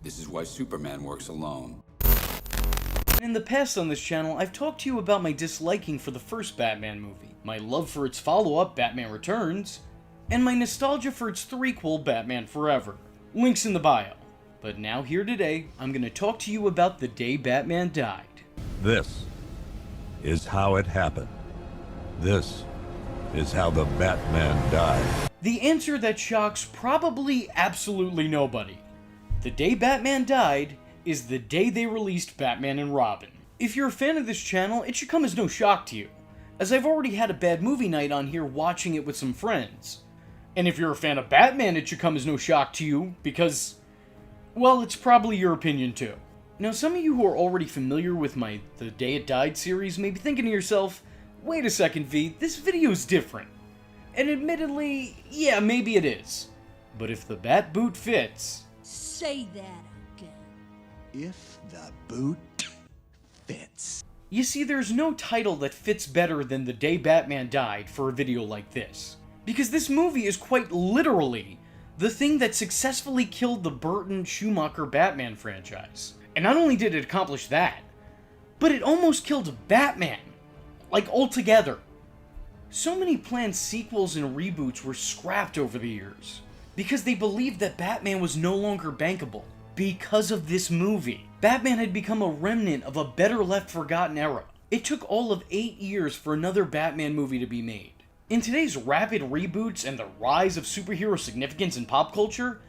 This is why Superman works alone. In the past on this channel, I've talked to you about my disliking for the first Batman movie, my love for its follow-up, Batman Returns, and my nostalgia for its threequel, Batman Forever. Links in the bio. But now here today, I'm gonna talk to you about the day Batman died. This is how it happened. This is how the Batman died. The answer that shocks probably absolutely nobody. The day Batman died is the day they released Batman and Robin. If you're a fan of this channel, it should come as no shock to you, as I've already had a bad movie night on here watching it with some friends. And if you're a fan of Batman, it should come as no shock to you, because, well, it's probably your opinion too. Now, some of you who are already familiar with my The Day It Died series may be thinking to yourself, wait a second, V, this video's different. And admittedly, yeah, maybe it is. But if the bat boot fits... Say that again. If the boot fits. You see, there's no title that fits better than The Day Batman Died for a video like this. Because this movie is quite literally the thing that successfully killed the Burton-Schumacher Batman franchise. And not only did it accomplish that, but it almost killed Batman. Like, altogether. So many planned sequels and reboots were scrapped over the years, because they believed that Batman was no longer bankable. Because of this movie, Batman had become a remnant of a better left forgotten era. It took all of 8 years for another Batman movie to be made. In today's rapid reboots and the rise of superhero significance in pop culture,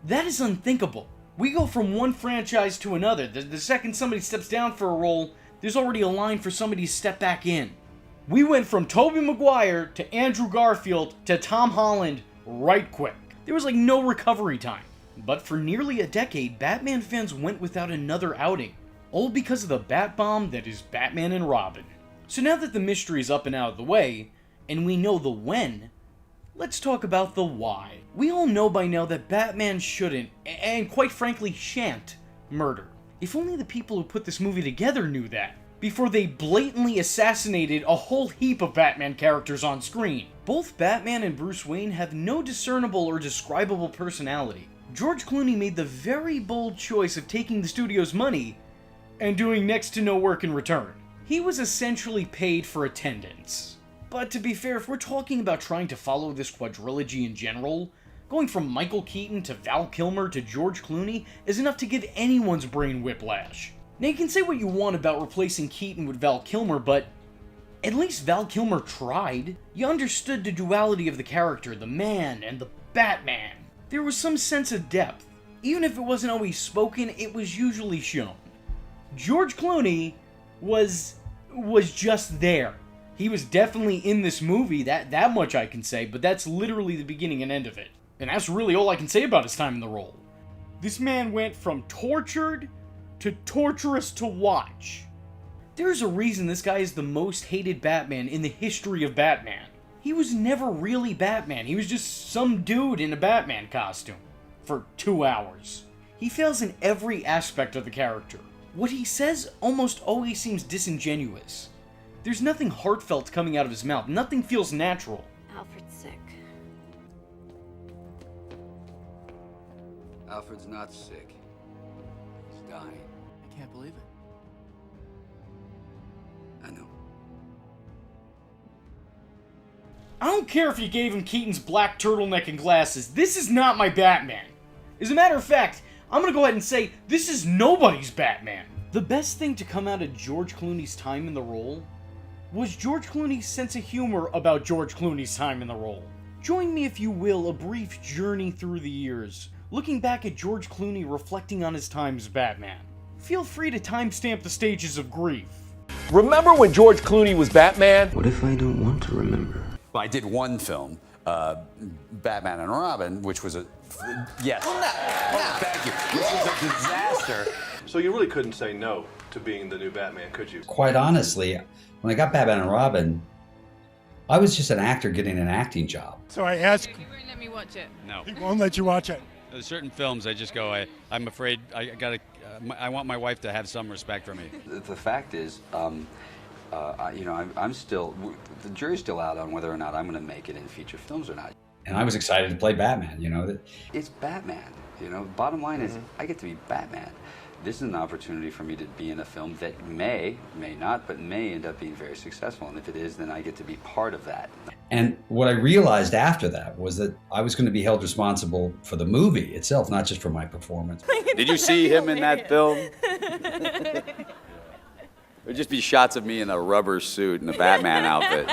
that is unthinkable. We go from one franchise to another. The second somebody steps down for a role, there's already a line for somebody to step back in. We went from Tobey Maguire to Andrew Garfield to Tom Holland right quick. There was like no recovery time. But for nearly a decade, Batman fans went without another outing. All because of the bat bomb that is Batman and Robin. So now that the mystery is up and out of the way, and we know the when, let's talk about the why. We all know by now that Batman shouldn't, and quite frankly shan't, murder. If only the people who put this movie together knew that, before they blatantly assassinated a whole heap of Batman characters on screen. Both Batman and Bruce Wayne have no discernible or describable personality. George Clooney made the very bold choice of taking the studio's money and doing next to no work in return. He was essentially paid for attendance. But to be fair, if we're talking about trying to follow this quadrilogy in general, going from Michael Keaton to Val Kilmer to George Clooney is enough to give anyone's brain whiplash. Now, you can say what you want about replacing Keaton with Val Kilmer, but at least Val Kilmer tried. You understood the duality of the character, the man and the Batman. There was some sense of depth. Even if it wasn't always spoken, it was usually shown. George Clooney was just there. He was definitely in this movie, that much I can say, but that's literally the beginning and end of it. And that's really all I can say about his time in the role. This man went from tortured to torturous to watch. There's a reason this guy is the most hated Batman in the history of Batman. He was never really Batman, he was just some dude in a Batman costume. For 2 hours. He fails in every aspect of the character. What he says almost always seems disingenuous. There's nothing heartfelt coming out of his mouth. Nothing feels natural. Alfred's sick. Alfred's not sick. He's dying. I can't believe it. I know. I don't care if you gave him Keaton's black turtleneck and glasses. This is not my Batman. As a matter of fact, I'm gonna go ahead and say, this is nobody's Batman. The best thing to come out of George Clooney's time in the role was George Clooney's sense of humor about George Clooney's time in the role. Join me, if you will, a brief journey through the years, looking back at George Clooney reflecting on his time as Batman. Feel free to timestamp the stages of grief. Remember when George Clooney was Batman? What if I don't want to remember? I did one film, Batman and Robin, which was a... Yes. Thank you. Which was a disaster. So you really couldn't say no to being the new Batman, could you? Quite honestly, when I got Batman and Robin, I was just an actor getting an acting job. So I asked... He won't let me watch it. No. He won't let you watch it. There's certain films I just go, I'm afraid, I want my wife to have some respect for me. The fact is, I'm still, the jury's still out on whether or not I'm going to make it in feature films or not. And I was excited to play Batman, you know. It's Batman. You know, bottom line is I get to be Batman. This is an opportunity for me to be in a film that may not, but may end up being very successful. And if it is, then I get to be part of that. And what I realized after that was that I was going to be held responsible for the movie itself, not just for my performance. Did you see him in that film? It would just be shots of me in a rubber suit and a Batman outfit.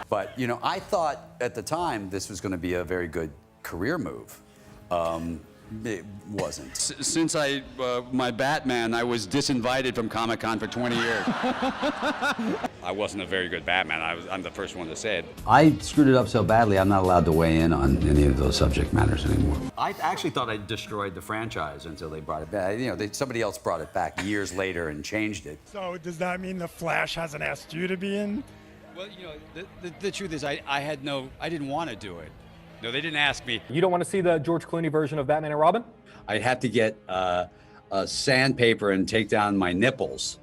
But, you know, I thought at the time this was going to be a very good career move. It wasn't. Since my Batman, I was disinvited from Comic-Con for 20 years. I wasn't a very good Batman. I'm the first one to say it. I screwed it up so badly, I'm not allowed to weigh in on any of those subject matters anymore. I actually thought I destroyed the franchise until they brought it back. You know, somebody else brought it back years later and changed it. So does that mean The Flash hasn't asked you to be in? Well, you know, the truth is I didn't want to do it. No, they didn't ask me. You don't want to see the George Clooney version of Batman and Robin? I'd have to get a sandpaper and take down my nipples,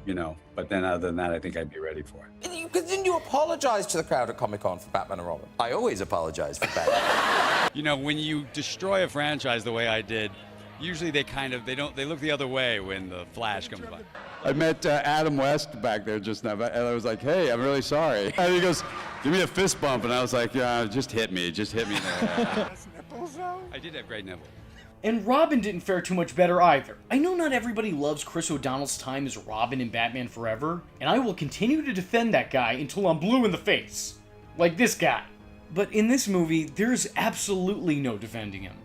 you know. But then other than that, I think I'd be ready for it. Didn't you apologize to the crowd at Comic-Con for Batman and Robin? I always apologize for Batman. You know, when you destroy a franchise the way I did, usually they look the other way when the Flash comes by. I met Adam West back there just now, and I was like, hey, I'm really sorry. And he goes, give me a fist bump. And I was like, yeah, just hit me in there. I did have great nipples. And Robin didn't fare too much better either. I know not everybody loves Chris O'Donnell's time as Robin in Batman Forever, and I will continue to defend that guy until I'm blue in the face. Like this guy. But in this movie, there's absolutely no defending him.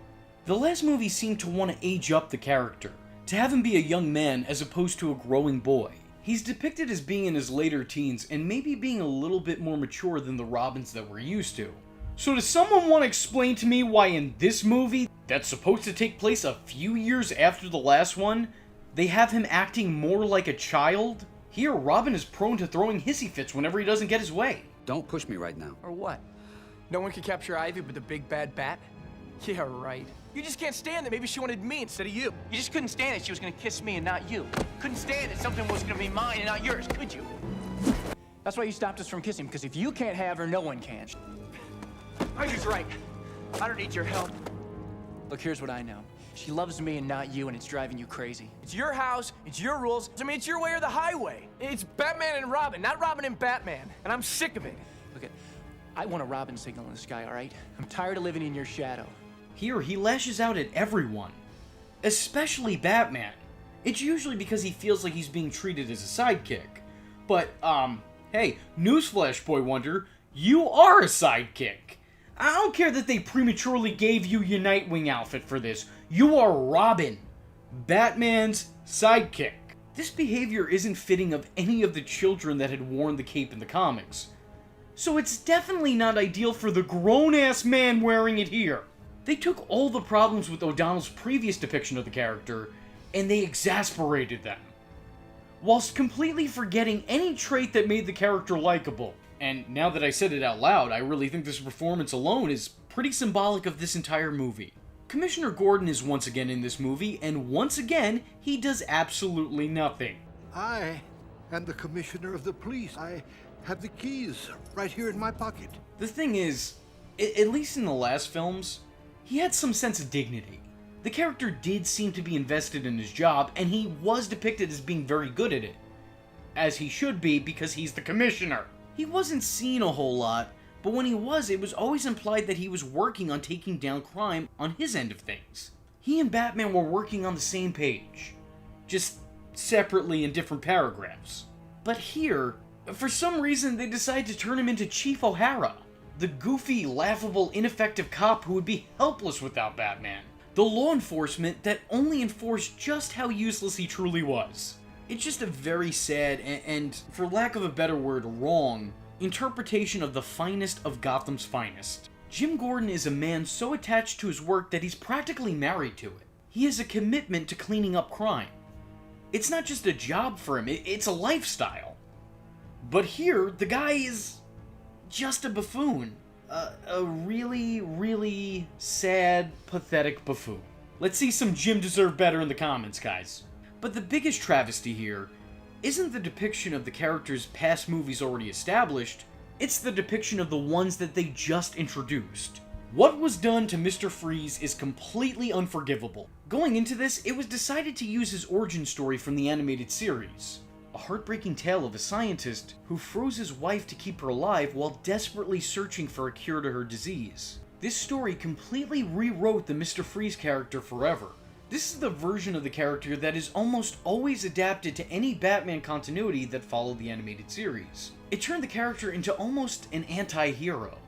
The last movie seemed to want to age up the character, to have him be a young man as opposed to a growing boy. He's depicted as being in his later teens and maybe being a little bit more mature than the Robins that we're used to. So does someone want to explain to me why in this movie, that's supposed to take place a few years after the last one, they have him acting more like a child? Here, Robin is prone to throwing hissy fits whenever he doesn't get his way. Don't push me right now. Or what? No one could capture Ivy but the big bad bat? Yeah, right. You just can't stand that maybe she wanted me instead of you. You just couldn't stand it she was gonna kiss me and not you. Couldn't stand that something was gonna be mine and not yours, could you? That's why you stopped us from kissing, because if you can't have her, no one can. Ivy's right. I don't need your help. Look, here's what I know. She loves me and not you, and it's driving you crazy. It's your house, it's your rules. I mean, it's your way or the highway. It's Batman and Robin, not Robin and Batman. And I'm sick of it. Look, I want a Robin signal in the sky, all right? I'm tired of living in your shadow. Here, he lashes out at everyone, especially Batman. It's usually because he feels like he's being treated as a sidekick. But, hey, newsflash, Boy Wonder, you are a sidekick. I don't care that they prematurely gave you your Nightwing outfit for this. You are Robin, Batman's sidekick. This behavior isn't fitting of any of the children that had worn the cape in the comics. So it's definitely not ideal for the grown-ass man wearing it here. They took all the problems with O'Donnell's previous depiction of the character, and they exasperated them, whilst completely forgetting any trait that made the character likable. And now that I said it out loud, I really think this performance alone is pretty symbolic of this entire movie. Commissioner Gordon is once again in this movie, and once again, he does absolutely nothing. I am the commissioner of the police. I have the keys right here in my pocket. The thing is, at least in the last films, he had some sense of dignity. The character did seem to be invested in his job, and he was depicted as being very good at it. As he should be, because he's the commissioner. He wasn't seen a whole lot, but when he was, it was always implied that he was working on taking down crime on his end of things. He and Batman were working on the same page, just separately in different paragraphs. But here, for some reason, they decided to turn him into Chief O'Hara, the goofy, laughable, ineffective cop who would be helpless without Batman. The law enforcement that only enforced just how useless he truly was. It's just a very sad and, for lack of a better word, wrong interpretation of the finest of Gotham's finest. Jim Gordon is a man so attached to his work that he's practically married to it. He has a commitment to cleaning up crime. It's not just a job for him, it's a lifestyle. But here, the guy is just a buffoon. A really, really sad, pathetic buffoon. Let's see some Jim deserve better in the comments, guys. But the biggest travesty here isn't the depiction of the characters past movies already established, it's the depiction of the ones that they just introduced. What was done to Mr. Freeze is completely unforgivable. Going into this, it was decided to use his origin story from the animated series. A heartbreaking tale of a scientist who froze his wife to keep her alive while desperately searching for a cure to her disease. This story completely rewrote the Mr. Freeze character forever. This is the version of the character that is almost always adapted to any Batman continuity that followed the animated series. It turned the character into almost an anti-hero.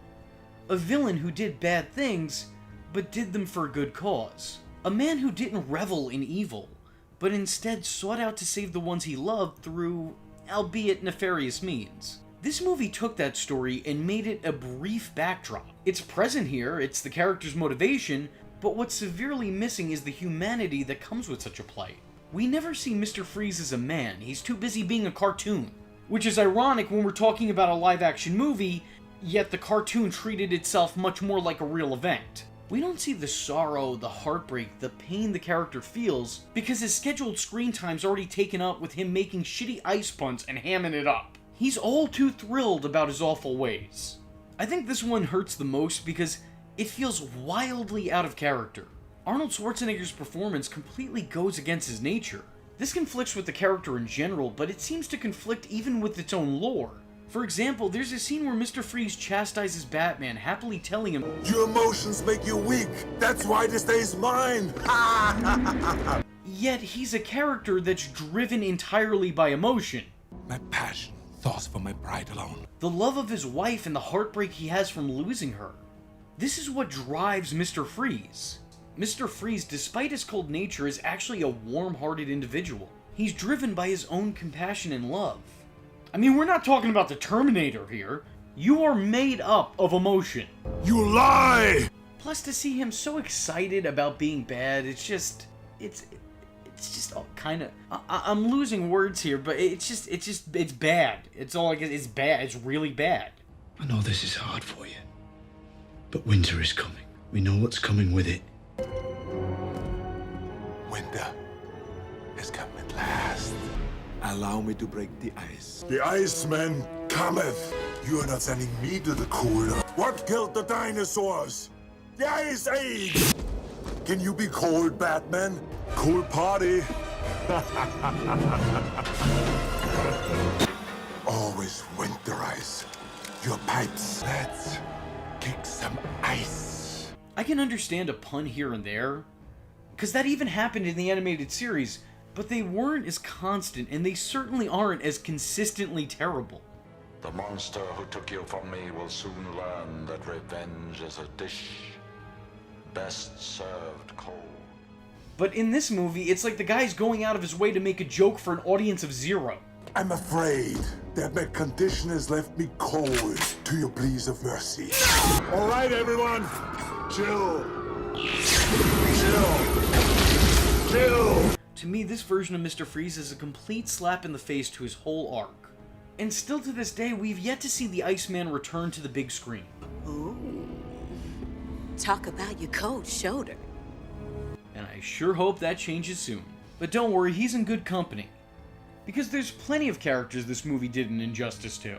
A villain who did bad things, but did them for a good cause. A man who didn't revel in evil, but instead sought out to save the ones he loved through, albeit nefarious means. This movie took that story and made it a brief backdrop. It's present here, it's the character's motivation, but what's severely missing is the humanity that comes with such a plight. We never see Mr. Freeze as a man, he's too busy being a cartoon. Which is ironic when we're talking about a live-action movie, yet the cartoon treated itself much more like a real event. We don't see the sorrow, the heartbreak, the pain the character feels, because his scheduled screen time's already taken up with him making shitty ice puns and hamming it up. He's all too thrilled about his awful ways. I think this one hurts the most because it feels wildly out of character. Arnold Schwarzenegger's performance completely goes against his nature. This conflicts with the character in general, but it seems to conflict even with its own lore. For example, there's a scene where Mr. Freeze chastises Batman, happily telling him, "Your emotions make you weak. That's why this day is mine." Yet he's a character that's driven entirely by emotion. My passion, thoughts for my pride alone. The love of his wife and the heartbreak he has from losing her. This is what drives Mr. Freeze. Mr. Freeze, despite his cold nature, is actually a warm-hearted individual. He's driven by his own compassion and love. I mean, we're not talking about the Terminator here. You are made up of emotion. You lie! Plus, to see him so excited about being bad, it's just all kind of... I'm losing words here, but it's bad. It's all I guess. It's bad. It's really bad. I know this is hard for you, but winter is coming. We know what's coming with it. Winter has come at last. Allow me to break the ice. The Iceman cometh. You are not sending me to the cooler. What killed the dinosaurs? The Ice Age! Can you be cold, Batman? Cool party. Always winterize your pipes. Let's kick some ice. I can understand a pun here and there, because that even happened in the animated series, but they weren't as constant, and they certainly aren't as consistently terrible. The monster who took you from me will soon learn that revenge is a dish best served cold. But in this movie, it's like the guy's going out of his way to make a joke for an audience of 0. I'm afraid that my condition has left me cold to your pleas of mercy. All right, everyone, chill. Chill. To me, this version of Mr. Freeze is a complete slap in the face to his whole arc. And still to this day, we've yet to see the Iceman return to the big screen. Ooh. Talk about your cold shoulder. And I sure hope that changes soon. But don't worry, he's in good company. Because there's plenty of characters this movie did an injustice to.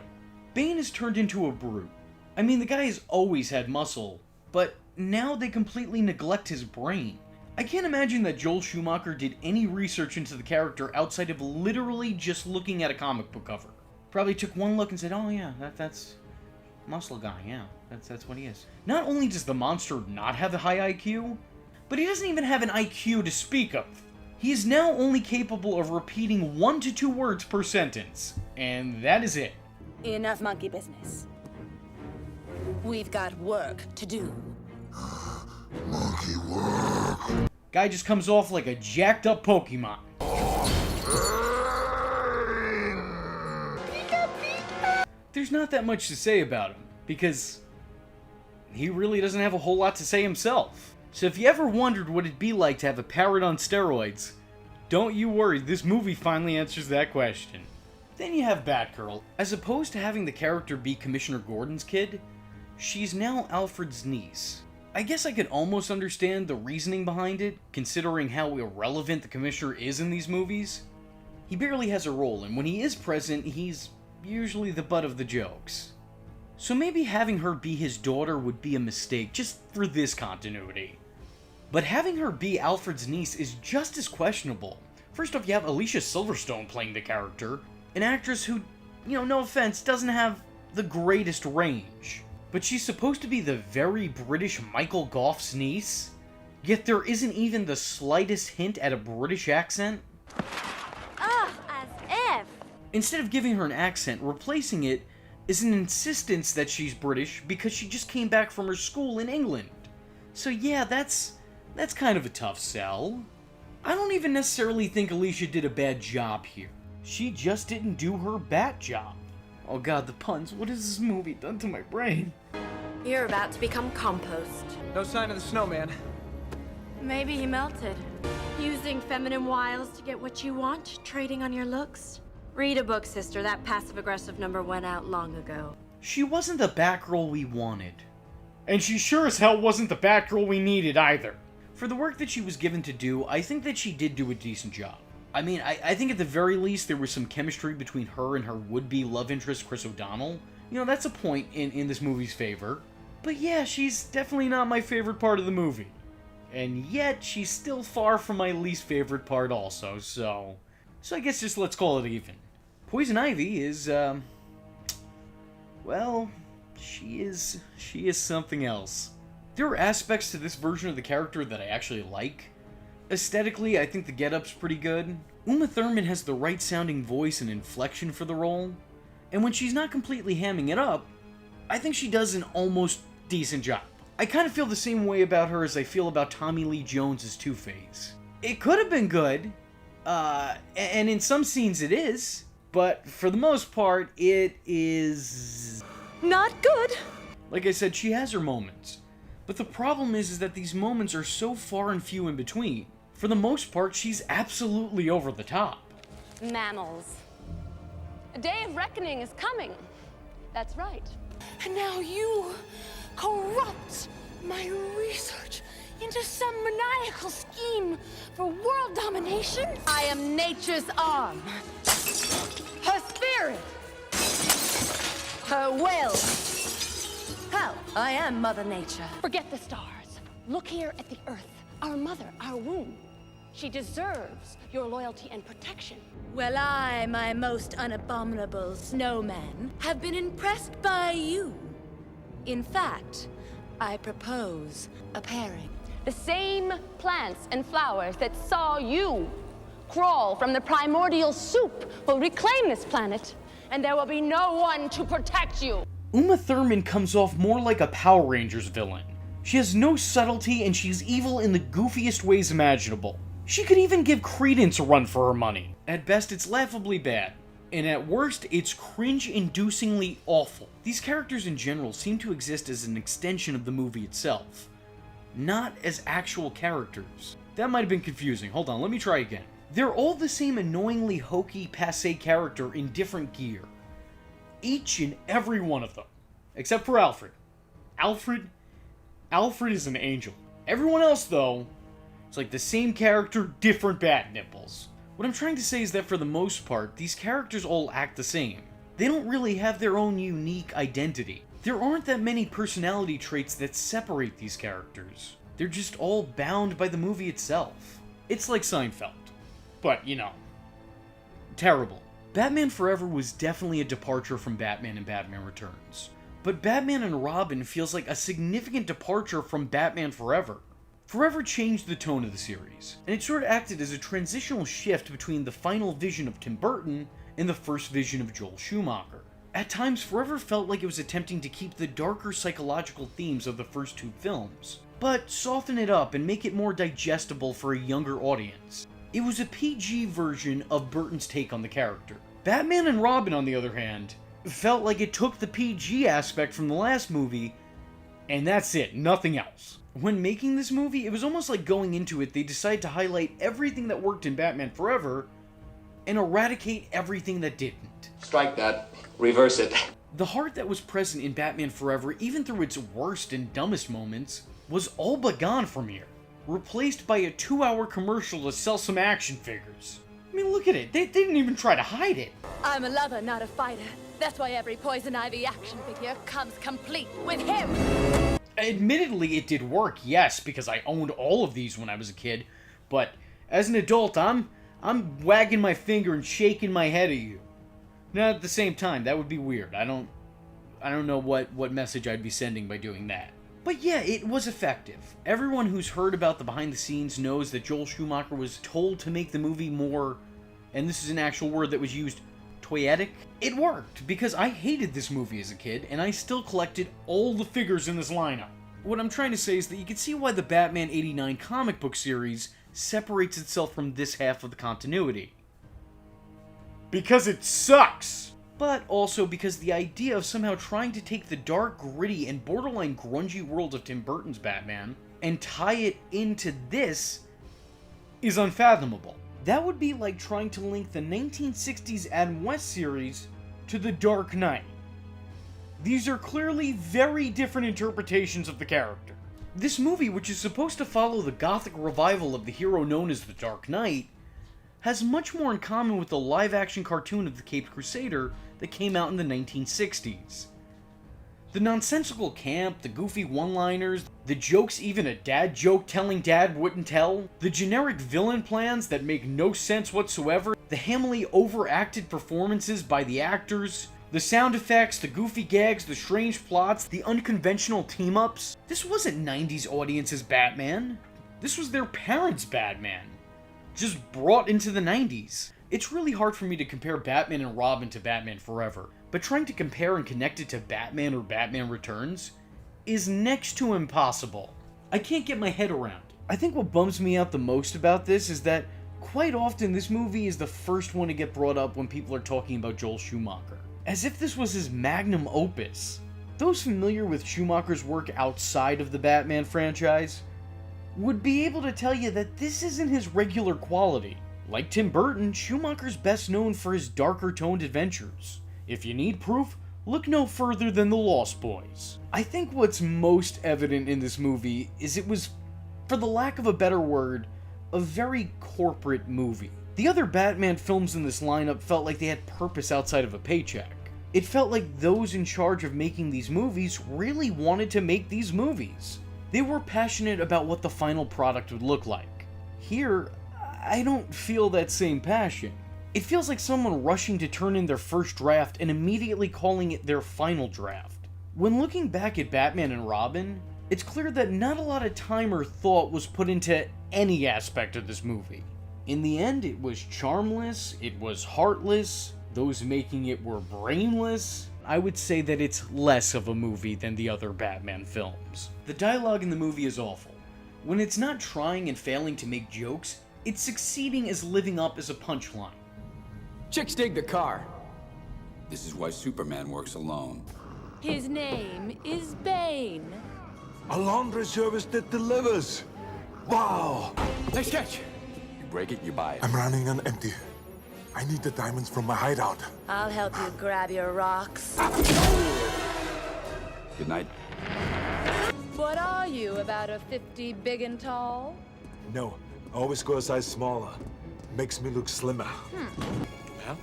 Bane is turned into a brute. I mean, the guy has always had muscle, but now they completely neglect his brain. I can't imagine that Joel Schumacher did any research into the character outside of literally just looking at a comic book cover. Probably took one look and said, oh yeah, that's muscle guy, yeah, that's what he is. Not only does the monster not have a high IQ, but he doesn't even have an IQ to speak of. He is now only capable of repeating 1 to 2 words per sentence, and that is it. Enough monkey business. We've got work to do. Monkey work. Guy just comes off like a jacked up Pokemon. There's not that much to say about him, because he really doesn't have a whole lot to say himself. So if you ever wondered what it'd be like to have a parrot on steroids, don't you worry, this movie finally answers that question. Then you have Batgirl. As opposed to having the character be Commissioner Gordon's kid, she's now Alfred's niece. I guess I could almost understand the reasoning behind it, considering how irrelevant the Commissioner is in these movies. He barely has a role, and when he is present, he's usually the butt of the jokes. So maybe having her be his daughter would be a mistake, just for this continuity. But having her be Alfred's niece is just as questionable. First off, you have Alicia Silverstone playing the character, an actress who, no offense, doesn't have the greatest range. But she's supposed to be the very British Michael Gough's niece, yet there isn't even the slightest hint at a British accent. Ugh, as if! Instead of giving her an accent, replacing it is an insistence that she's British because she just came back from her school in England. So yeah, that's kind of a tough sell. I don't even necessarily think Alicia did a bad job here. She just didn't do her bat job. Oh god, the puns. What has this movie done to my brain? You're about to become compost. No sign of the snowman. Maybe he melted. Using feminine wiles to get what you want, trading on your looks. Read a book, sister. That passive-aggressive number went out long ago. She wasn't the Batgirl we wanted. And she sure as hell wasn't the Batgirl we needed either. For the work that she was given to do, I think that she did do a decent job. I mean, I think at the very least there was some chemistry between her and her would-be love interest, Chris O'Donnell. That's a point in this movie's favor. But yeah, she's definitely not my favorite part of the movie. And yet, she's still far from my least favorite part also, so I guess just let's call it even. Poison Ivy is, well, she is something else. There are aspects to this version of the character that I actually like. Aesthetically, I think the get-up's pretty good. Uma Thurman has the right-sounding voice and inflection for the role, and when she's not completely hamming it up, I think she does an almost decent job. I kind of feel the same way about her as I feel about Tommy Lee Jones' Two-Face. It could have been good, and in some scenes it is, but for the most part, it is not good. Like I said, she has her moments. But the problem is that these moments are so far and few in between. For the most part, she's absolutely over the top. Mammals. A day of reckoning is coming. That's right. And now you corrupt my research into some maniacal scheme for world domination? I am nature's arm. Her spirit. Her will. Hell, I am Mother Nature. Forget the stars. Look here at the Earth. Our mother, our womb. She deserves your loyalty and protection. Well, I, my most unabominable snowman, have been impressed by you. In fact, I propose a pairing. The same plants and flowers that saw you crawl from the primordial soup will reclaim this planet, and there will be no one to protect you. Uma Thurman comes off more like a Power Rangers villain. She has no subtlety and she's evil in the goofiest ways imaginable. She could even give Credence a run for her money. At best, it's laughably bad. And at worst, it's cringe-inducingly awful. These characters in general seem to exist as an extension of the movie itself, not as actual characters. That might have been confusing. Hold on, let me try again. They're all the same annoyingly hokey, passé character in different gear. Each and every one of them. Except for Alfred. Alfred is an angel. Everyone else, though, it's like the same character, different bat nipples. What I'm trying to say is that for the most part, these characters all act the same. They don't really have their own unique identity. There aren't that many personality traits that separate these characters. They're just all bound by the movie itself. It's like Seinfeld. But, terrible. Batman Forever was definitely a departure from Batman and Batman Returns. But Batman and Robin feels like a significant departure from Batman Forever. Forever changed the tone of the series, and it sort of acted as a transitional shift between the final vision of Tim Burton and the first vision of Joel Schumacher. At times, Forever felt like it was attempting to keep the darker psychological themes of the first two films, but soften it up and make it more digestible for a younger audience. It was a PG version of Burton's take on the character. Batman and Robin, on the other hand, felt like it took the PG aspect from the last movie, and that's it, nothing else. When making this movie, it was almost like going into it, they decided to highlight everything that worked in Batman Forever and eradicate everything that didn't. Strike that. Reverse it. The heart that was present in Batman Forever, even through its worst and dumbest moments, was all but gone from here. Replaced by a 2-hour commercial to sell some action figures. I mean, look at it. They didn't even try to hide it. I'm a lover, not a fighter. That's why every Poison Ivy action figure comes complete with him. Admittedly, it did work, yes, because I owned all of these when I was a kid. But as an adult, I'm wagging my finger and shaking my head at you. Now, at the same time, that would be weird. I don't know what message I'd be sending by doing that. But yeah, it was effective. Everyone who's heard about the behind the scenes knows that Joel Schumacher was told to make the movie more, and this is an actual word that was used, toyetic. It worked, because I hated this movie as a kid, and I still collected all the figures in this lineup. What I'm trying to say is that you can see why the Batman '89 comic book series separates itself from this half of the continuity. Because it sucks! But also because the idea of somehow trying to take the dark, gritty, and borderline grungy world of Tim Burton's Batman and tie it into this is unfathomable. That would be like trying to link the 1960s Adam West series to The Dark Knight. These are clearly very different interpretations of the character. This movie, which is supposed to follow the gothic revival of the hero known as the Dark Knight, has much more in common with the live-action cartoon of the Caped Crusader that came out in the 1960s. The nonsensical camp, the goofy one-liners, the jokes even a dad joke telling dad wouldn't tell, the generic villain plans that make no sense whatsoever, the hamily overacted performances by the actors, the sound effects, the goofy gags, the strange plots, the unconventional team-ups. This wasn't 90s audience's Batman. This was their parents' Batman, just brought into the 90s. It's really hard for me to compare Batman and Robin to Batman Forever, but trying to compare and connect it to Batman or Batman Returns is next to impossible. I can't get my head around it. I think what bums me out the most about this is that quite often this movie is the first one to get brought up when people are talking about Joel Schumacher, as if this was his magnum opus. Those familiar with Schumacher's work outside of the Batman franchise would be able to tell you that this isn't his regular quality. Like Tim Burton, Schumacher's best known for his darker toned adventures. If you need proof, look no further than The Lost Boys. I think what's most evident in this movie is it was, for the lack of a better word, a very corporate movie. The other Batman films in this lineup felt like they had purpose outside of a paycheck. It felt like those in charge of making these movies really wanted to make these movies. They were passionate about what the final product would look like. Here, I don't feel that same passion. It feels like someone rushing to turn in their first draft and immediately calling it their final draft. When looking back at Batman and Robin, it's clear that not a lot of time or thought was put into any aspect of this movie. In the end, it was charmless, it was heartless, those making it were brainless. I would say that it's less of a movie than the other Batman films. The dialogue in the movie is awful. When it's not trying and failing to make jokes, it's succeeding as living up as a punchline. Chicks dig the car. This is why Superman works alone. His name is Bane. A laundry service that delivers. Wow. Nice catch. You break it, you buy it. I'm running on empty. I need the diamonds from my hideout. I'll help you grab your rocks. Good night. What are you, about a 50 big and tall? No, always go a size smaller. Makes me look slimmer. Well,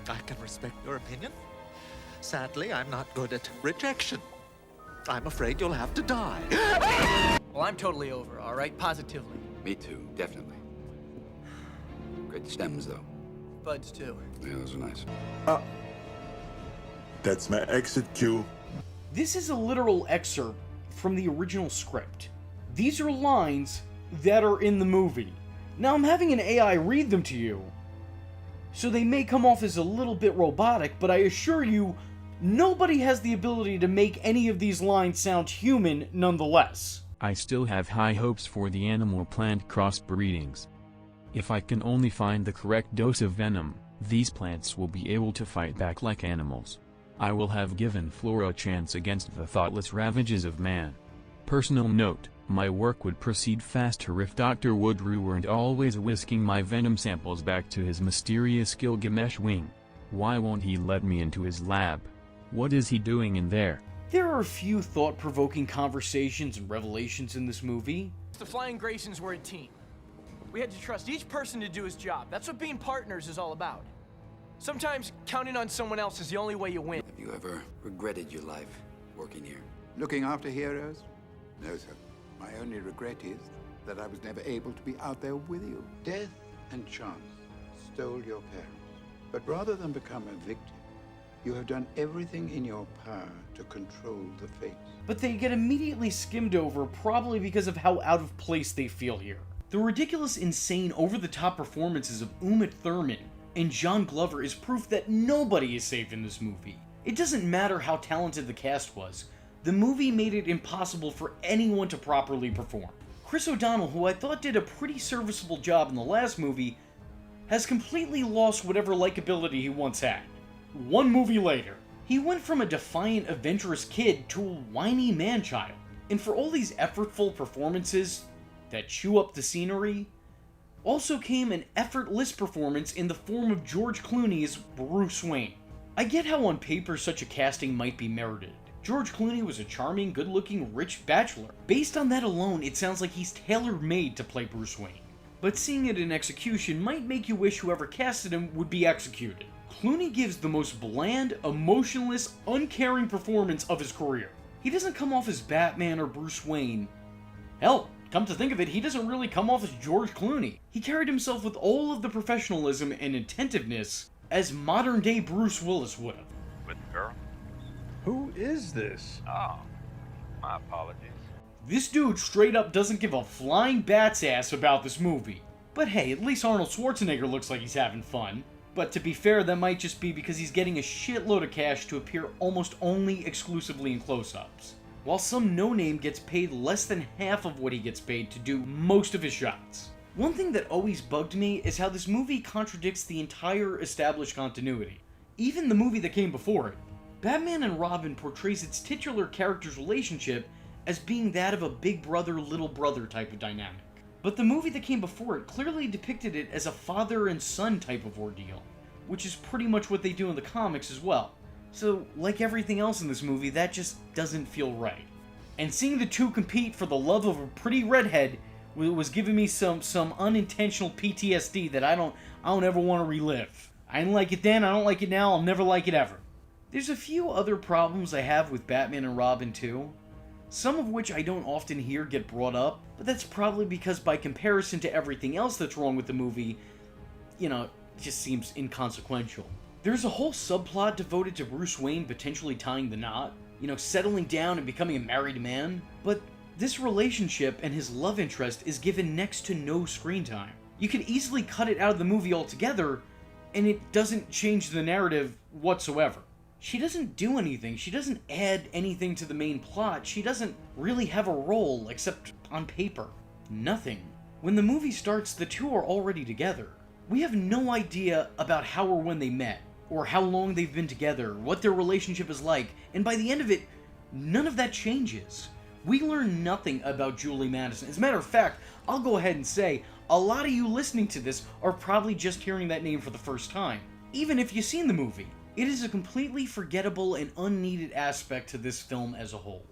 I can respect your opinion. Sadly, I'm not good at rejection. I'm afraid you'll have to die. Well, I'm totally over, all right? Positively. Me too, definitely. Great stems, though. Buds, too. Yeah, those are nice. That's my exit cue. This is a literal excerpt from the original script. These are lines that are in the movie. Now, I'm having an AI read them to you, so they may come off as a little bit robotic, but I assure you, nobody has the ability to make any of these lines sound human nonetheless. I still have high hopes for the animal-plant crossbreedings. If I can only find the correct dose of venom, these plants will be able to fight back like animals. I will have given Flora a chance against the thoughtless ravages of man. Personal note, my work would proceed faster if Dr. Woodrue weren't always whisking my venom samples back to his mysterious Gilgamesh wing. Why won't he let me into his lab? What is he doing in there? There are a few thought-provoking conversations and revelations in this movie. The Flying Graysons were a team. We had to trust each person to do his job. That's what being partners is all about. Sometimes counting on someone else is the only way you win. Have you ever regretted your life working here? Looking after heroes? No, sir. My only regret is that I was never able to be out there with you. Death and chance stole your parents. But rather than become a victim, you have done everything in your power to control the fates. But they get immediately skimmed over, probably because of how out of place they feel here. The ridiculous, insane, over-the-top performances of Uma Thurman and John Glover is proof that nobody is safe in this movie. It doesn't matter how talented the cast was, the movie made it impossible for anyone to properly perform. Chris O'Donnell, who I thought did a pretty serviceable job in the last movie, has completely lost whatever likability he once had. One movie later, he went from a defiant, adventurous kid to a whiny man-child. And for all these effortful performances that chew up the scenery, also came an effortless performance in the form of George Clooney's Bruce Wayne. I get how on paper such a casting might be merited. George Clooney was a charming, good-looking, rich bachelor. Based on that alone, it sounds like he's tailor-made to play Bruce Wayne. But seeing it in execution might make you wish whoever casted him would be executed. Clooney gives the most bland, emotionless, uncaring performance of his career. He doesn't come off as Batman or Bruce Wayne. Hell, come to think of it, he doesn't really come off as George Clooney. He carried himself with all of the professionalism and attentiveness as modern-day Bruce Willis would have. With the girl? Who is this? Oh, my apologies. This dude straight up doesn't give a flying bat's ass about this movie. But hey, at least Arnold Schwarzenegger looks like he's having fun. But to be fair, that might just be because he's getting a shitload of cash to appear almost only exclusively in close-ups, while some no-name gets paid less than half of what he gets paid to do most of his shots. One thing that always bugged me is how this movie contradicts the entire established continuity. Even the movie that came before it. Batman and Robin portrays its titular character's relationship as being that of a big brother, little brother type of dynamic. But the movie that came before it clearly depicted it as a father and son type of ordeal, which is pretty much what they do in the comics as well. So, like everything else in this movie, that just doesn't feel right. And seeing the two compete for the love of a pretty redhead was giving me some unintentional PTSD that I don't ever want to relive. I didn't like it then, I don't like it now, I'll never like it ever. There's a few other problems I have with Batman and Robin too, some of which I don't often hear get brought up, but that's probably because by comparison to everything else that's wrong with the movie, you know, it just seems inconsequential. There's a whole subplot devoted to Bruce Wayne potentially tying the knot, you know, settling down and becoming a married man, but this relationship and his love interest is given next to no screen time. You could easily cut it out of the movie altogether, and it doesn't change the narrative whatsoever. She doesn't do anything, she doesn't add anything to the main plot, she doesn't really have a role except on paper. Nothing. When the movie starts, the two are already together. We have no idea about how or when they met, or how long they've been together, what their relationship is like, and by the end of it, none of that changes. We learn nothing about Julie Madison. As a matter of fact, I'll go ahead and say, a lot of you listening to this are probably just hearing that name for the first time, even if you've seen the movie. It is a completely forgettable and unneeded aspect to this film as a whole.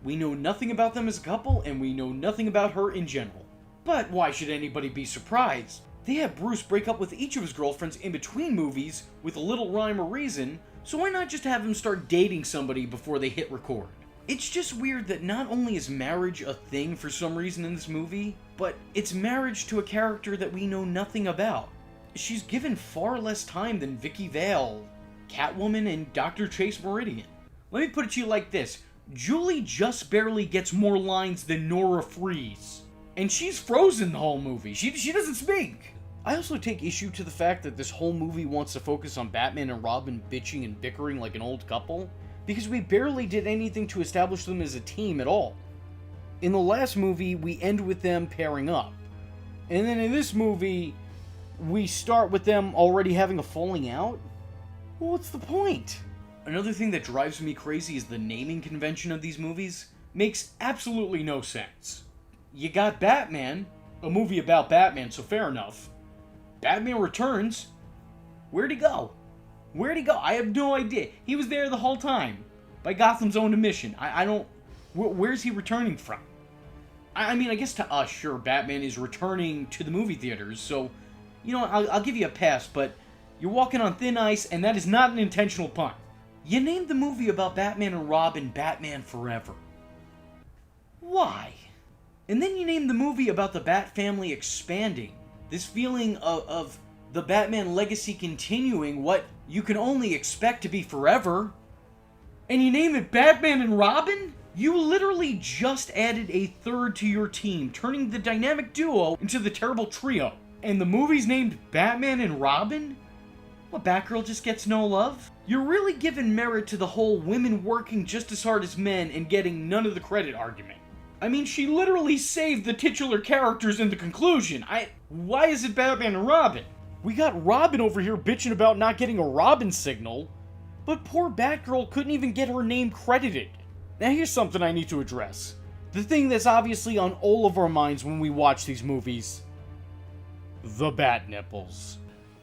We know nothing about them as a couple, and we know nothing about her in general. But why should anybody be surprised? They had Bruce break up with each of his girlfriends in between movies with a little rhyme or reason, so why not just have him start dating somebody before they hit record? It's just weird that not only is marriage a thing for some reason in this movie, but it's marriage to a character that we know nothing about. She's given far less time than Vicky Vale, Catwoman, and Dr. Chase Meridian. Let me put it to you like this. Julie just barely gets more lines than Nora Freeze. And she's frozen the whole movie. She doesn't speak. I also take issue to the fact that this whole movie wants to focus on Batman and Robin bitching and bickering like an old couple, because we barely did anything to establish them as a team at all. In the last movie, we end with them pairing up. And then in this movie, we start with them already having a falling out? Well, what's the point? Another thing that drives me crazy is the naming convention of these movies. Makes absolutely no sense. You got Batman, a movie about Batman, so fair enough. Batman Returns? Where'd he go? Where'd he go? I have no idea. He was there the whole time. By Gotham's own admission. I don't... Where's he returning from? I mean, I guess to us, sure, Batman is returning to the movie theaters, so, you know, I'll give you a pass, but you're walking on thin ice, and that is not an intentional pun. You named the movie about Batman and Robin Batman Forever. Why? And then you named the movie about the Bat family expanding. This feeling of the Batman legacy continuing what you can only expect to be forever. And you name it Batman and Robin? You literally just added a third to your team, turning the dynamic duo into the terrible trio. And the movie's named Batman and Robin? What, Batgirl just gets no love? You're really giving merit to the whole women working just as hard as men and getting none of the credit argument. I mean, she literally saved the titular characters in the conclusion. Why is it Batman and Robin? We got Robin over here bitching about not getting a Robin signal, but poor Batgirl couldn't even get her name credited. Now here's something I need to address. The thing that's obviously on all of our minds when we watch these movies. The Bat nipples.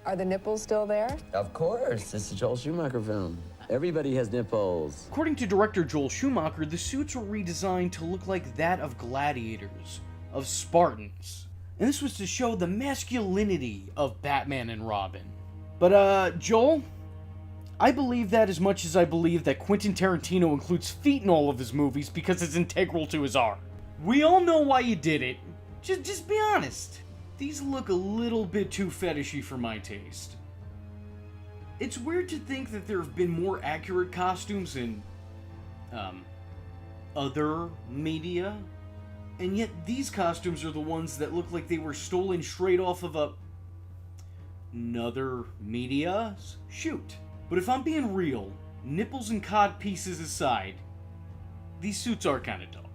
Are the nipples still there? Of course, it's a Joel Schumacher film. Everybody has nipples. According to director Joel Schumacher, the suits were redesigned to look like that of gladiators, of Spartans. And this was to show the masculinity of Batman and Robin. But, Joel, I believe that as much as I believe that Quentin Tarantino includes feet in all of his movies because it's integral to his art. We all know why you did it. Just be honest. These look a little bit too fetishy for my taste. It's weird to think that there have been more accurate costumes in, other media, and yet these costumes are the ones that look like they were stolen straight off of another media's shoot. But if I'm being real, nipples and cod pieces aside, these suits are kinda dope.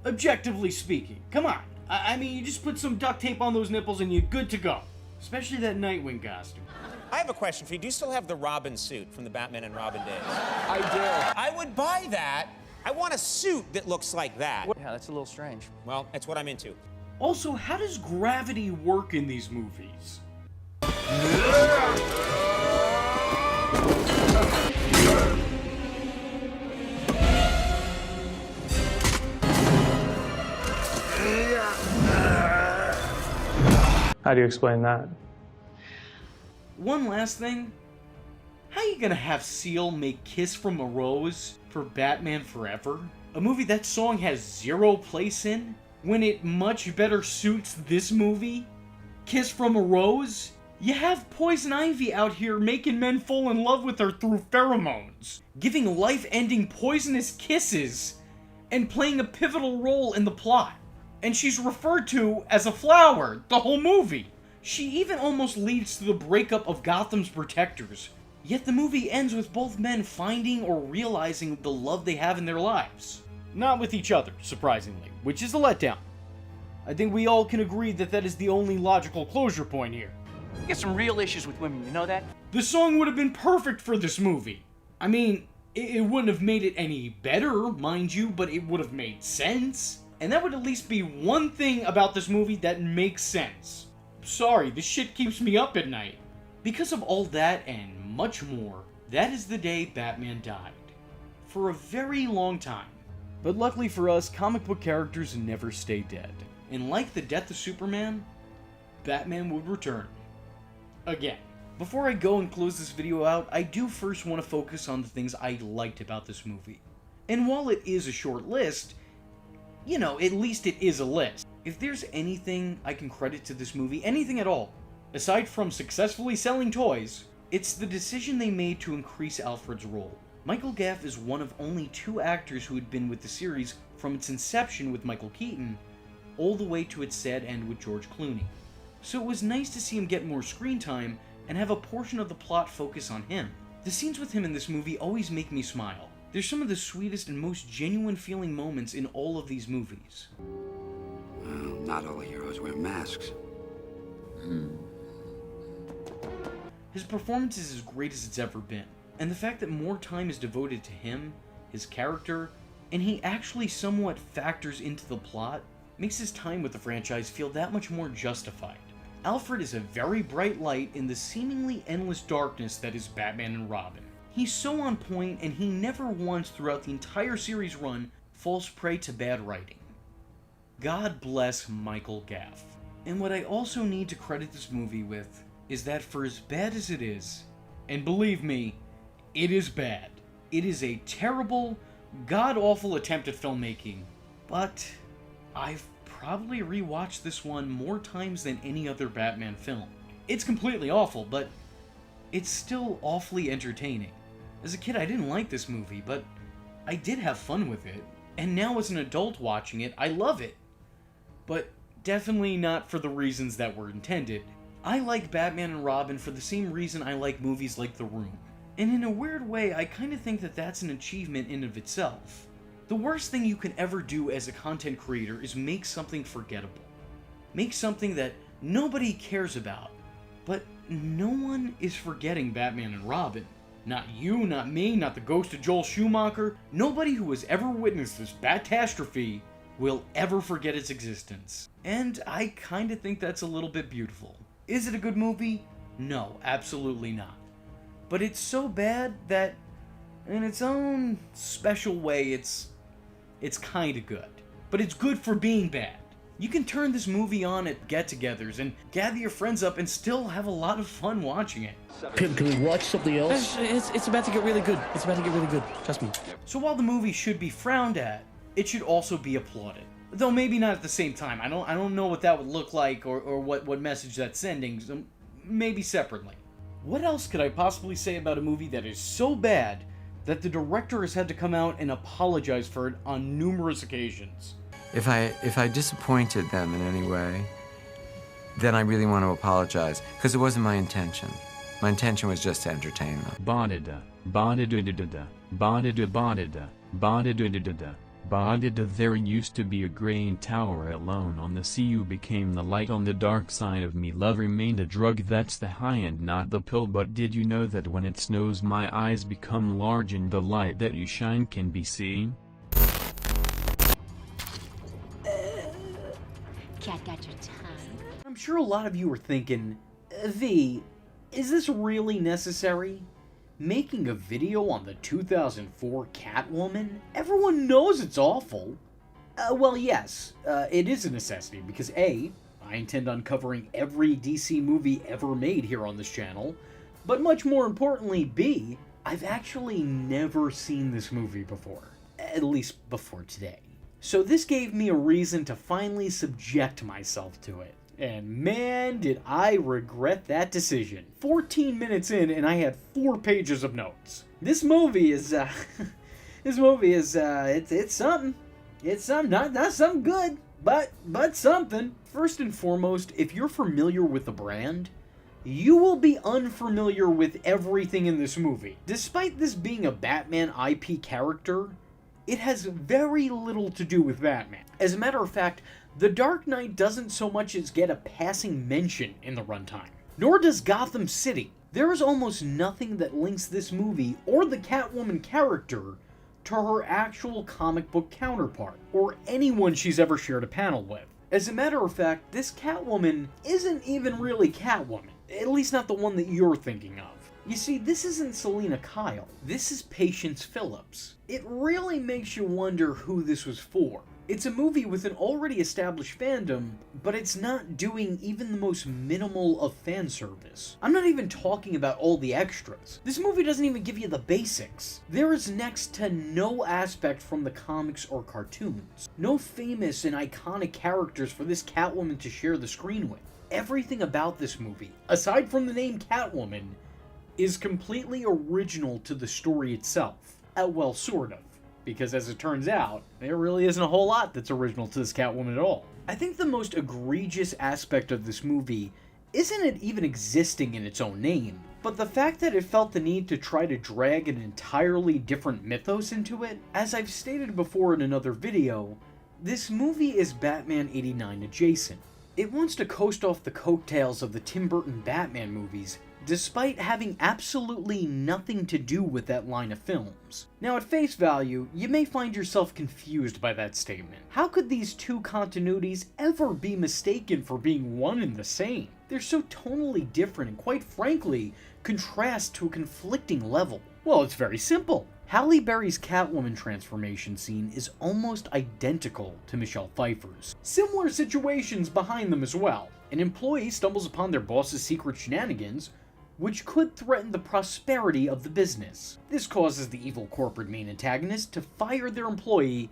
Objectively speaking, come on. I mean, you just put some duct tape on those nipples and you're good to go. Especially that Nightwing costume. I have a question for you. Do you still have the Robin suit from the Batman and Robin days? I do. I would buy that. I want a suit that looks like that. Yeah, that's a little strange. Well, that's what I'm into. Also, how does gravity work in these movies? How do you explain that? One last thing. How you gonna have Seal make Kiss from a Rose for Batman Forever? A movie that song has zero place in? When it much better suits this movie? Kiss from a Rose? You have Poison Ivy out here making men fall in love with her through pheromones, giving life-ending poisonous kisses, and playing a pivotal role in the plot. And she's referred to as a flower the whole movie. She even almost leads to the breakup of Gotham's protectors. Yet the movie ends with both men finding or realizing the love they have in their lives. Not with each other, surprisingly, which is a letdown. I think we all can agree that that is the only logical closure point here. You got some real issues with women, you know that? The song would have been perfect for this movie. I mean, it wouldn't have made it any better, mind you, but it would have made sense. And that would at least be one thing about this movie that makes sense. Sorry, this shit keeps me up at night. Because of all that and much more, that is the day Batman died. For a very long time. But luckily for us, comic book characters never stay dead. And like the death of Superman, Batman would return. Again. Before I go and close this video out, I do first want to focus on the things I liked about this movie. And while it is a short list, you know, at least it is a list. If there's anything I can credit to this movie, anything at all, aside from successfully selling toys, it's the decision they made to increase Alfred's role. Michael Gaff is one of only 2 actors who had been with the series from its inception with Michael Keaton, all the way to its sad end with George Clooney. So it was nice to see him get more screen time and have a portion of the plot focus on him. The scenes with him in this movie always make me smile. They're some of the sweetest and most genuine feeling moments in all of these movies. Well, not all heroes wear masks. His performance is as great as it's ever been, and the fact that more time is devoted to him, his character, and he actually somewhat factors into the plot, makes his time with the franchise feel that much more justified. Alfred is a very bright light in the seemingly endless darkness that is Batman and Robin. He's so on point, and he never once throughout the entire series run falls prey to bad writing. God bless Michael Gaff. And what I also need to credit this movie with is that for as bad as it is, and believe me, it is bad. It is a terrible, god-awful attempt at filmmaking, but I've probably rewatched this one more times than any other Batman film. It's completely awful, but it's still awfully entertaining. As a kid, I didn't like this movie, but I did have fun with it, and now as an adult watching it, I love it. But definitely not for the reasons that were intended. I like Batman and Robin for the same reason I like movies like The Room. And in a weird way, I kind of think that that's an achievement in of itself. The worst thing you can ever do as a content creator is make something forgettable. Make something that nobody cares about. But no one is forgetting Batman and Robin. Not you, not me, not the ghost of Joel Schumacher. Nobody who has ever witnessed this batastrophe will ever forget its existence. And I kinda think that's a little bit beautiful. Is it a good movie? No, absolutely not. But it's so bad that, in its own special way, it's kinda good. But it's good for being bad. You can turn this movie on at get-togethers and gather your friends up and still have a lot of fun watching it. Can we watch something else? It's about to get really good. It's about to get really good. Trust me. So while the movie should be frowned at, it should also be applauded. Though maybe not at the same time. I don't know what that would look like or what message that's sending, so maybe separately. What else could I possibly say about a movie that is so bad that the director has had to come out and apologize for it on numerous occasions? If I disappointed them in any way, then I really want to apologize, because it wasn't my intention. My intention was just to entertain them. Ba-da-da, ba-da-da-da-da-da, ba-da-da-ba-da-da, ba-da-da-da-da-da, ba-da-da. There used to be a grain tower alone on the sea. You became the light on the dark side of me. Love remained a drug. That's the high end, not the pill. But did you know that when it snows my eyes become large and the light that you shine can be seen? Cat got your tongue. I'm sure a lot of you are thinking, V, is this really necessary? Making a video on the 2004 Catwoman? Everyone knows it's awful. Well, yes, it is a necessity because A, I intend on covering every DC movie ever made here on this channel, but much more importantly, B, I've actually never seen this movie before. At least before today. So this gave me a reason to finally subject myself to it. And man, did I regret that decision. 14 minutes in and I had 4 pages of notes. This movie is, it's something. It's something, not something good, but something. First and foremost, if you're familiar with the brand, you will be unfamiliar with everything in this movie. Despite this being a Batman IP character, it has very little to do with Batman. As a matter of fact, The Dark Knight doesn't so much as get a passing mention in the runtime. Nor does Gotham City. There is almost nothing that links this movie or the Catwoman character to her actual comic book counterpart, or anyone she's ever shared a panel with. As a matter of fact, this Catwoman isn't even really Catwoman. At least not the one that you're thinking of. You see, this isn't Selena Kyle. This is Patience Phillips. It really makes you wonder who this was for. It's a movie with an already established fandom, but it's not doing even the most minimal of fan service. I'm not even talking about all the extras. This movie doesn't even give you the basics. There is next to no aspect from the comics or cartoons. No famous and iconic characters for this Catwoman to share the screen with. Everything about this movie, aside from the name Catwoman, is completely original to the story itself. Well, sort of. Because as it turns out, there really isn't a whole lot that's original to this Catwoman at all. I think the most egregious aspect of this movie isn't it even existing in its own name, but the fact that it felt the need to try to drag an entirely different mythos into it. As I've stated before in another video, this movie is Batman 89 adjacent. It wants to coast off the coattails of the Tim Burton Batman movies, despite having absolutely nothing to do with that line of films. Now at face value, you may find yourself confused by that statement. How could these two continuities ever be mistaken for being one and the same? They're so tonally different and quite frankly, contrast to a conflicting level. Well, it's very simple. Halle Berry's Catwoman transformation scene is almost identical to Michelle Pfeiffer's. Similar situations behind them as well. An employee stumbles upon their boss's secret shenanigans, which could threaten the prosperity of the business. This causes the evil corporate main antagonist to fire their employee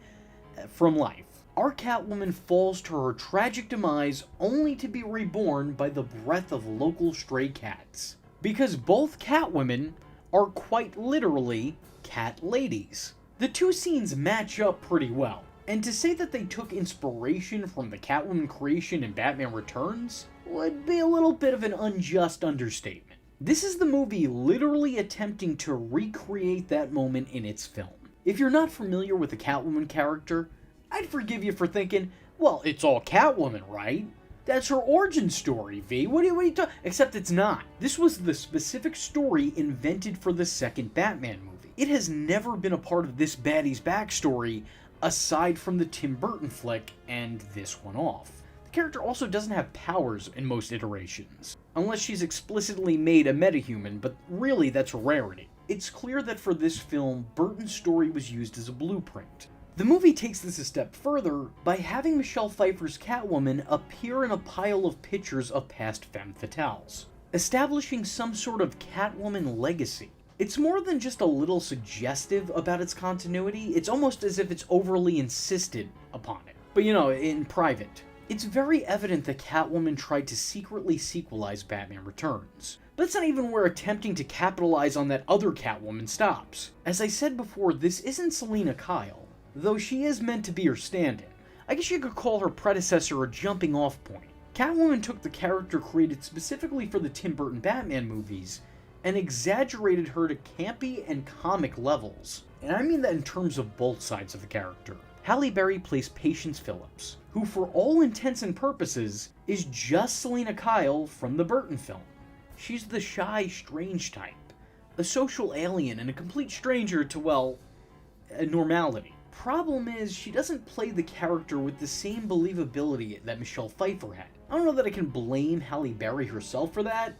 from life. Our Catwoman falls to her tragic demise only to be reborn by the breath of local stray cats. Because both Catwomen are quite literally cat ladies. The two scenes match up pretty well, and to say that they took inspiration from the Catwoman creation in Batman Returns would be a little bit of an unjust understatement. This is the movie literally attempting to recreate that moment in its film. If you're not familiar with the Catwoman character, I'd forgive you for thinking, well, it's all Catwoman, right? That's her origin story, V. What are you talking? Except it's not. This was the specific story invented for the second Batman movie. It has never been a part of this baddie's backstory aside from the Tim Burton flick and this one off. The character also doesn't have powers in most iterations, unless she's explicitly made a metahuman, but really that's a rarity. It's clear that for this film, Burton's story was used as a blueprint. The movie takes this a step further by having Michelle Pfeiffer's Catwoman appear in a pile of pictures of past femme fatales, establishing some sort of Catwoman legacy. It's more than just a little suggestive about its continuity, it's almost as if it's overly insisted upon it. But you know, in private. It's very evident that Catwoman tried to secretly sequelize Batman Returns. But that's not even where attempting to capitalize on that other Catwoman stops. As I said before, this isn't Selena Kyle, though she is meant to be her stand-in. I guess you could call her predecessor a jumping-off point. Catwoman took the character created specifically for the Tim Burton Batman movies and exaggerated her to campy and comic levels. And I mean that in terms of both sides of the character. Halle Berry plays Patience Phillips, who for all intents and purposes is just Selena Kyle from the Burton film. She's the shy, strange type, a social alien and a complete stranger to, well, normality. Problem is, she doesn't play the character with the same believability that Michelle Pfeiffer had. I don't know that I can blame Halle Berry herself for that,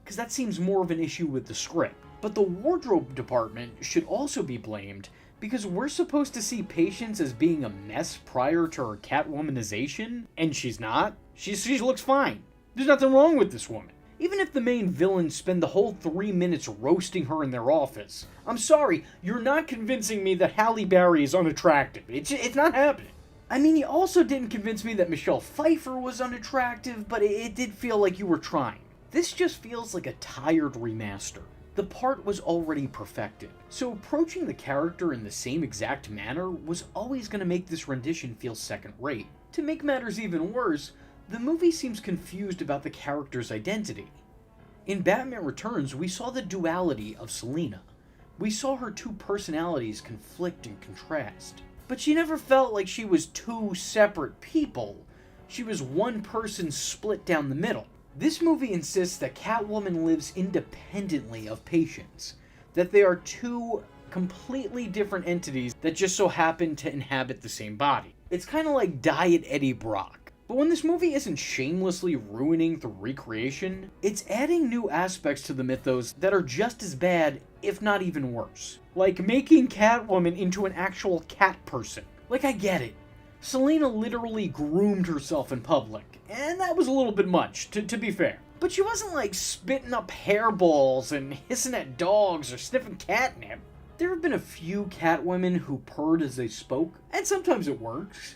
because that seems more of an issue with the script. But the wardrobe department should also be blamed, because we're supposed to see Patience as being a mess prior to her Catwomanization, and she's not. She looks fine. There's nothing wrong with this woman. Even if the main villains spend the whole 3 minutes roasting her in their office, I'm sorry, you're not convincing me that Halle Berry is unattractive. It's not happening. I mean, you also didn't convince me that Michelle Pfeiffer was unattractive, but it did feel like you were trying. This just feels like a tired remaster. The part was already perfected, so approaching the character in the same exact manner was always going to make this rendition feel second-rate. To make matters even worse, the movie seems confused about the character's identity. In Batman Returns, we saw the duality of Selena. We saw her two personalities conflict and contrast. But she never felt like she was two separate people. She was one person split down the middle. This movie insists that Catwoman lives independently of Patience, that they are two completely different entities that just so happen to inhabit the same body. It's kind of like Diet Eddie Brock. But when this movie isn't shamelessly ruining the recreation, it's adding new aspects to the mythos that are just as bad, if not even worse. Like making Catwoman into an actual cat person. Like, I get it. Selena literally groomed herself in public, and that was a little bit much, to be fair. But she wasn't like spitting up hairballs and hissing at dogs or sniffing catnip. There have been a few Catwomen who purred as they spoke, and sometimes it works.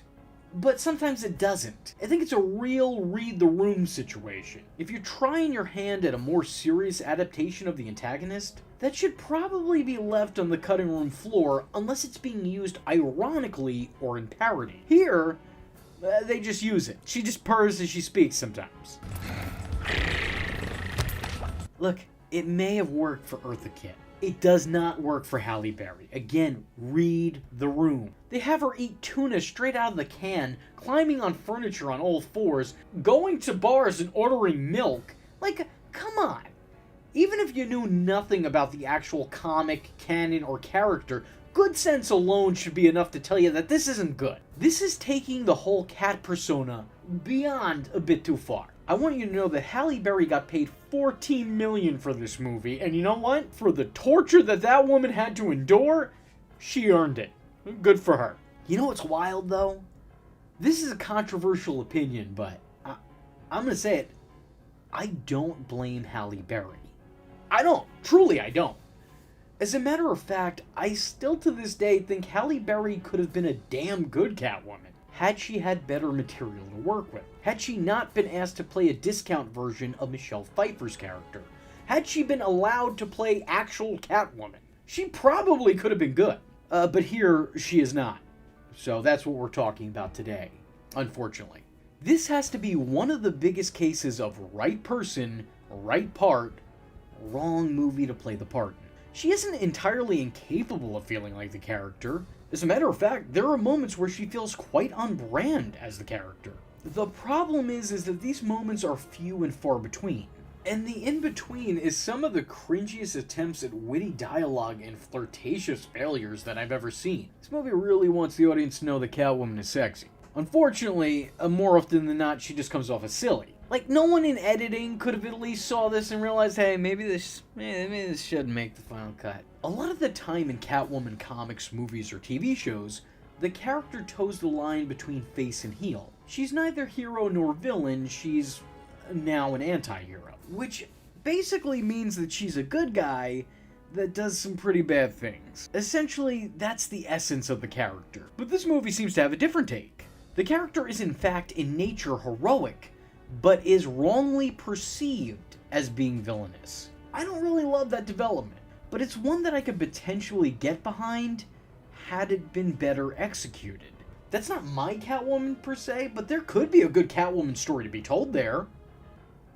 But sometimes it doesn't. I think it's a real read the room situation. If you're trying your hand at a more serious adaptation of the antagonist, that should probably be left on the cutting room floor unless it's being used ironically or in parody. Here, they just use it. She just purrs as she speaks sometimes. Look, it may have worked for Eartha Kitt. It does not work for Halle Berry. Again, read the room. They have her eat tuna straight out of the can, climbing on furniture on all fours, going to bars and ordering milk. Like, come on. Even if you knew nothing about the actual comic, canon, or character, good sense alone should be enough to tell you that this isn't good. This is taking the whole cat persona beyond a bit too far. I want you to know that Halle Berry got paid $14 million for this movie, and you know what? For the torture that woman had to endure, she earned it. Good for her. You know what's wild, though? This is a controversial opinion, but I'm gonna say it. I don't blame Halle Berry. I don't. Truly, I don't. As a matter of fact, I still to this day think Halle Berry could have been a damn good Catwoman had she had better material to work with. Had she not been asked to play a discount version of Michelle Pfeiffer's character. Had she been allowed to play actual Catwoman. She probably could have been good. But here, she is not. So that's what we're talking about today, unfortunately. This has to be one of the biggest cases of right person, right part, wrong movie to play the part in. She isn't entirely incapable of feeling like the character. As a matter of fact, there are moments where she feels quite on brand as the character. The problem is that these moments are few and far between. And the in-between is some of the cringiest attempts at witty dialogue and flirtatious failures that I've ever seen. This movie really wants the audience to know that Catwoman is sexy. Unfortunately, more often than not, she just comes off as silly. Like, no one in editing could have at least saw this and realized, hey, maybe this shouldn't make the final cut. A lot of the time in Catwoman comics, movies, or TV shows, the character toes the line between face and heel. She's neither hero nor villain, she's now an anti-hero. Which basically means that she's a good guy that does some pretty bad things. Essentially, that's the essence of the character. But this movie seems to have a different take. The character is in fact in nature heroic, but is wrongly perceived as being villainous. I don't really love that development, but it's one that I could potentially get behind had it been better executed. That's not my Catwoman per se, but there could be a good Catwoman story to be told there.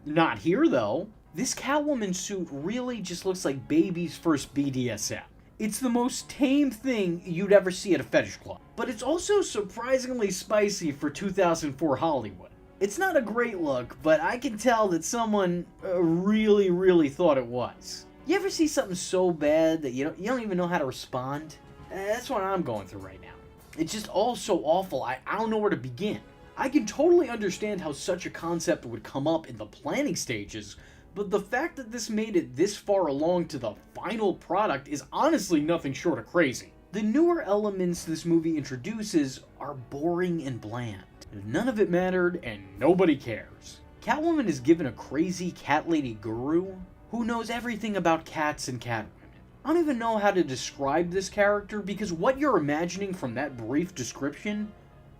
Not here, though. This Catwoman suit really just looks like baby's first BDSM. It's the most tame thing you'd ever see at a fetish club. But it's also surprisingly spicy for 2004 Hollywood. It's not a great look, but I can tell that someone really thought it was. You ever see something so bad that you don't even know how to respond? That's what I'm going through right now. It's just all so awful, I don't know where to begin. I can totally understand how such a concept would come up in the planning stages, but the fact that this made it this far along to the final product is honestly nothing short of crazy. The newer elements this movie introduces are boring and bland. None of it mattered, and nobody cares. Catwoman is given a crazy cat lady guru who knows everything about cats and Catwomen. I don't even know how to describe this character because what you're imagining from that brief description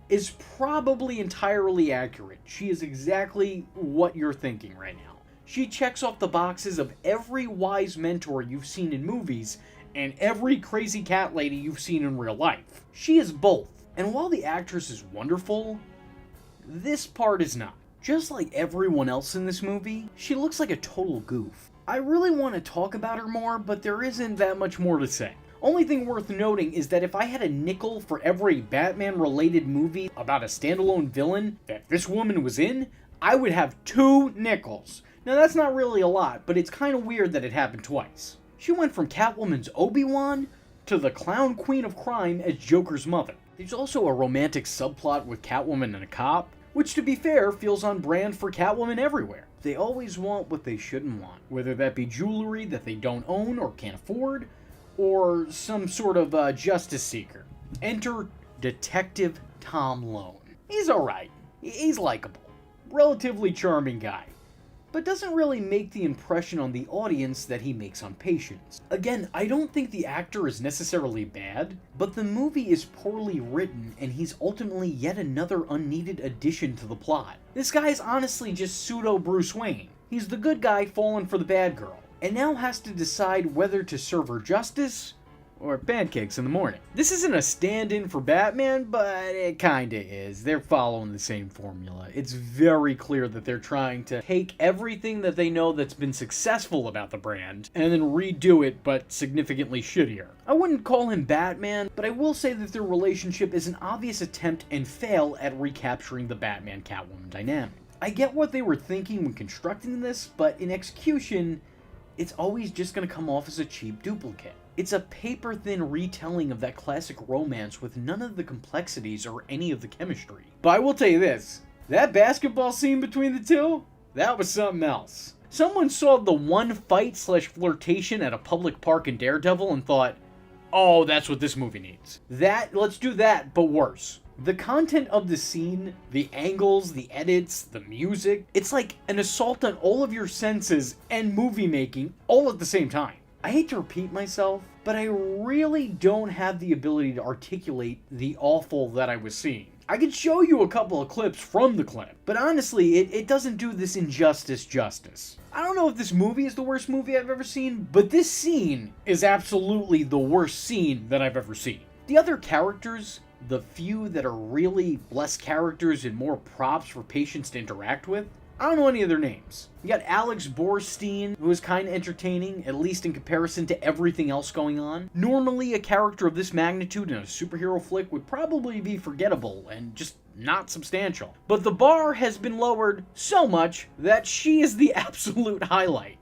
is probably entirely accurate. She is exactly what you're thinking right now. She checks off the boxes of every wise mentor you've seen in movies and every crazy cat lady you've seen in real life. She is both. And while the actress is wonderful, this part is not. Just like everyone else in this movie, she looks like a total goof. I really want to talk about her more, but there isn't that much more to say. Only thing worth noting is that if I had a nickel for every Batman-related movie about a standalone villain that this woman was in, I would have 2 nickels. Now that's not really a lot, but it's kind of weird that it happened twice. She went from Catwoman's Obi-Wan to the clown queen of crime as Joker's mother. There's also a romantic subplot with Catwoman and a cop, which to be fair feels on brand for Catwoman everywhere. They always want what they shouldn't want, whether that be jewelry that they don't own or can't afford, or some sort of justice seeker. Enter Detective Tom Lone. He's alright. He's likable. Relatively charming guy. But doesn't really make the impression on the audience that he makes on Patience. Again, I don't think the actor is necessarily bad, but the movie is poorly written and he's ultimately yet another unneeded addition to the plot. This guy is honestly just pseudo Bruce Wayne. He's the good guy falling for the bad girl, and now has to decide whether to serve her justice or pancakes in the morning. This isn't a stand-in for Batman, but it kinda is. They're following the same formula. It's very clear that they're trying to take everything that they know that's been successful about the brand and then redo it, but significantly shittier. I wouldn't call him Batman, but I will say that their relationship is an obvious attempt and fail at recapturing the Batman-Catwoman dynamic. I get what they were thinking when constructing this, but in execution, it's always just gonna come off as a cheap duplicate. It's a paper-thin retelling of that classic romance with none of the complexities or any of the chemistry. But I will tell you this, that basketball scene between the two, that was something else. Someone saw the one fight/flirtation at a public park in Daredevil and thought, oh, that's what this movie needs. Let's do that, but worse. The content of the scene, the angles, the edits, the music, it's like an assault on all of your senses and movie making all at the same time. I hate to repeat myself, but I really don't have the ability to articulate the awful that I was seeing. I could show you a couple of clips from the clip, but honestly, it doesn't do this injustice justice. I don't know if this movie is the worst movie I've ever seen, but this scene is absolutely the worst scene that I've ever seen. The other characters, the few that are really less characters and more props for patients to interact with, I don't know any of their names. You got Alex Borstein, who is kind of entertaining, at least in comparison to everything else going on. Normally, a character of this magnitude in a superhero flick would probably be forgettable and just not substantial. But the bar has been lowered so much that she is the absolute highlight.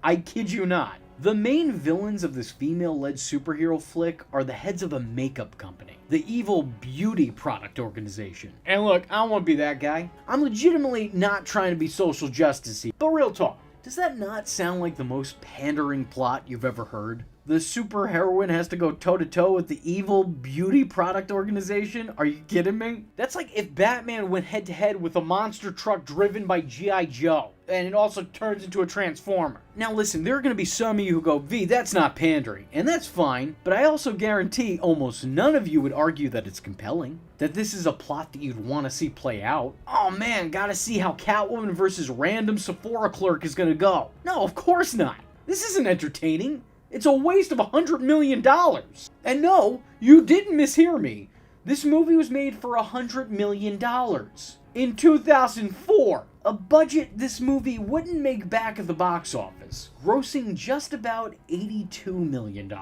I kid you not. The main villains of this female-led superhero flick are the heads of a makeup company, the evil beauty product organization. And look, I don't want to be that guy. I'm legitimately not trying to be social justice-y, but real talk, does that not sound like the most pandering plot you've ever heard? The superheroine has to go toe-to-toe with the evil beauty product organization? Are you kidding me? That's like if Batman went head-to-head with a monster truck driven by G.I. Joe, and it also turns into a Transformer. Now listen, there are going to be some of you who go, V, that's not pandering, and that's fine, but I also guarantee almost none of you would argue that it's compelling, that this is a plot that you'd want to see play out. Oh man, gotta see how Catwoman versus random Sephora clerk is going to go. No, of course not. This isn't entertaining. It's a waste of $100 million. And no, you didn't mishear me. This movie was made for $100 million. In 2004, a budget this movie wouldn't make back at the box office, grossing just about $82 million.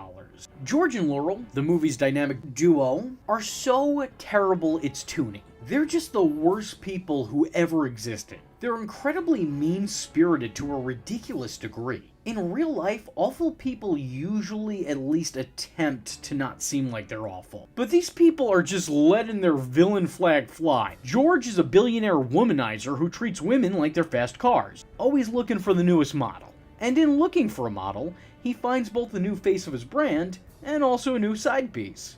George and Laurel, the movie's dynamic duo, are so terrible it's toony. They're just the worst people who ever existed. They're incredibly mean-spirited to a ridiculous degree. In real life, awful people usually at least attempt to not seem like they're awful. But these people are just letting their villain flag fly. George is a billionaire womanizer who treats women like they're fast cars, always looking for the newest model. And in looking for a model, he finds both the new face of his brand and also a new side piece.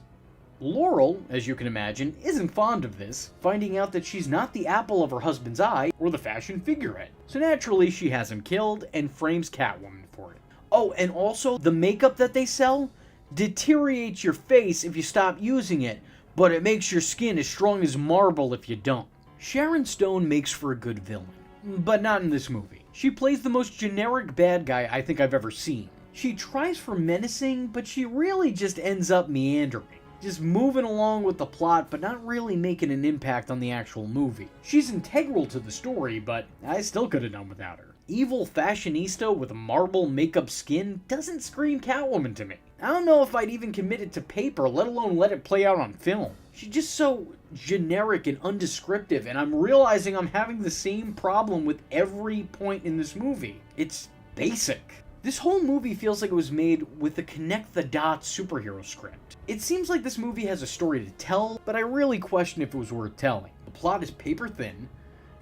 Laurel, as you can imagine, isn't fond of this, finding out that she's not the apple of her husband's eye or the fashion figurehead. So naturally, she has him killed and frames Catwoman for it. Oh, and also, the makeup that they sell deteriorates your face if you stop using it, but it makes your skin as strong as marble if you don't. Sharon Stone makes for a good villain, but not in this movie. She plays the most generic bad guy I think I've ever seen. She tries for menacing, but she really just ends up meandering. Just moving along with the plot, but not really making an impact on the actual movie. She's integral to the story, but I still could have done without her. Evil fashionista with a marble makeup skin doesn't scream Catwoman to me. I don't know if I'd even commit it to paper, let alone let it play out on film. She's just so generic and undescriptive, and I'm realizing I'm having the same problem with every point in this movie. It's basic. This whole movie feels like it was made with a connect-the-dots superhero script. It seems like this movie has a story to tell, but I really question if it was worth telling. The plot is paper-thin,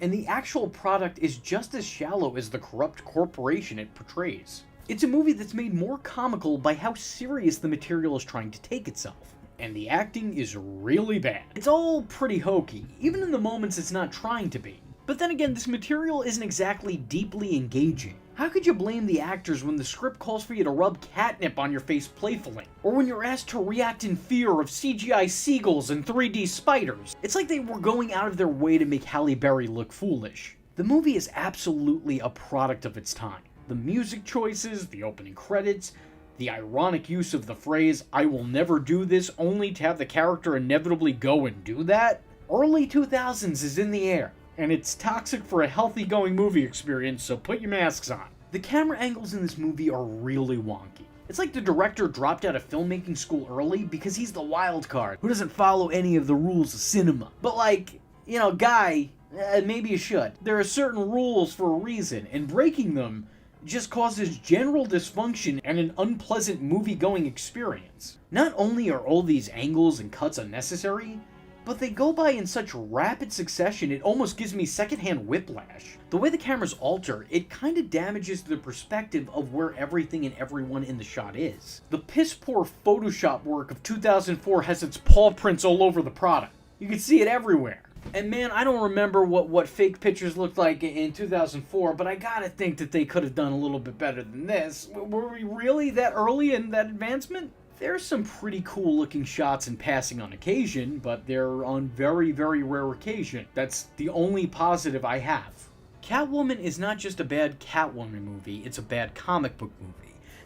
and the actual product is just as shallow as the corrupt corporation it portrays. It's a movie that's made more comical by how serious the material is trying to take itself. And the acting is really bad. It's all pretty hokey, even in the moments it's not trying to be. But then again, this material isn't exactly deeply engaging. How could you blame the actors when the script calls for you to rub catnip on your face playfully? Or when you're asked to react in fear of CGI seagulls and 3D spiders? It's like they were going out of their way to make Halle Berry look foolish. The movie is absolutely a product of its time. The music choices, the opening credits, the ironic use of the phrase, "I will never do this," only to have the character inevitably go and do that? Early 2000s is in the air. And it's toxic for a healthy going movie experience, so put your masks on. The camera angles in this movie are really wonky. It's like the director dropped out of filmmaking school early because he's the wild card who doesn't follow any of the rules of cinema. But like, you know, guy, maybe you should. There are certain rules for a reason, and breaking them just causes general dysfunction and an unpleasant movie-going experience. Not only are all these angles and cuts unnecessary, but they go by in such rapid succession it almost gives me secondhand whiplash. The way the cameras alter, it kind of damages the perspective of where everything and everyone in the shot is. The piss-poor Photoshop work of 2004 has its paw prints all over the product. You can see it everywhere. And man, I don't remember what fake pictures looked like in 2004, but I gotta think that they could have done a little bit better than this. Were we really that early in that advancement? There's some pretty cool looking shots in passing on occasion, but they're on very, very rare occasion. That's the only positive I have. Catwoman is not just a bad Catwoman movie, it's a bad comic book movie.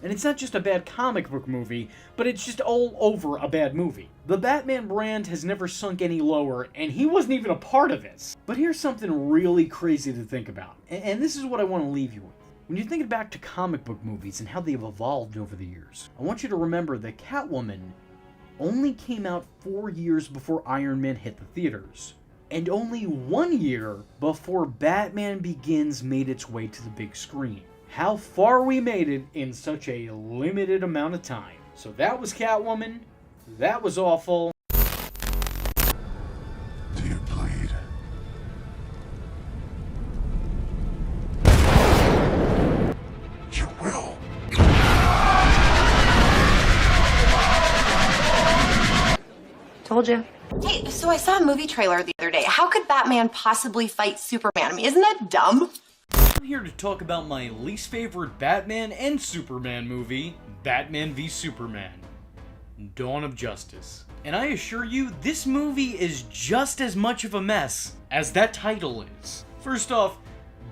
And it's not just a bad comic book movie, but it's just all over a bad movie. The Batman brand has never sunk any lower, and he wasn't even a part of this. But here's something really crazy to think about, and this is what I want to leave you with. When you're thinking back to comic book movies and how they've evolved over the years, I want you to remember that Catwoman only came out 4 years before Iron Man hit the theaters, and only 1 year before Batman Begins made its way to the big screen. How far we made it in such a limited amount of time. So that was Catwoman. That was awful. Do you bleed? You will. Told you. Hey, so I saw a movie trailer the other day. How could Batman possibly fight Superman? I mean, isn't that dumb? I'm here to talk about my least favorite Batman and Superman movie, Batman v Superman: Dawn of Justice. And I assure you, this movie is just as much of a mess as that title is. First off,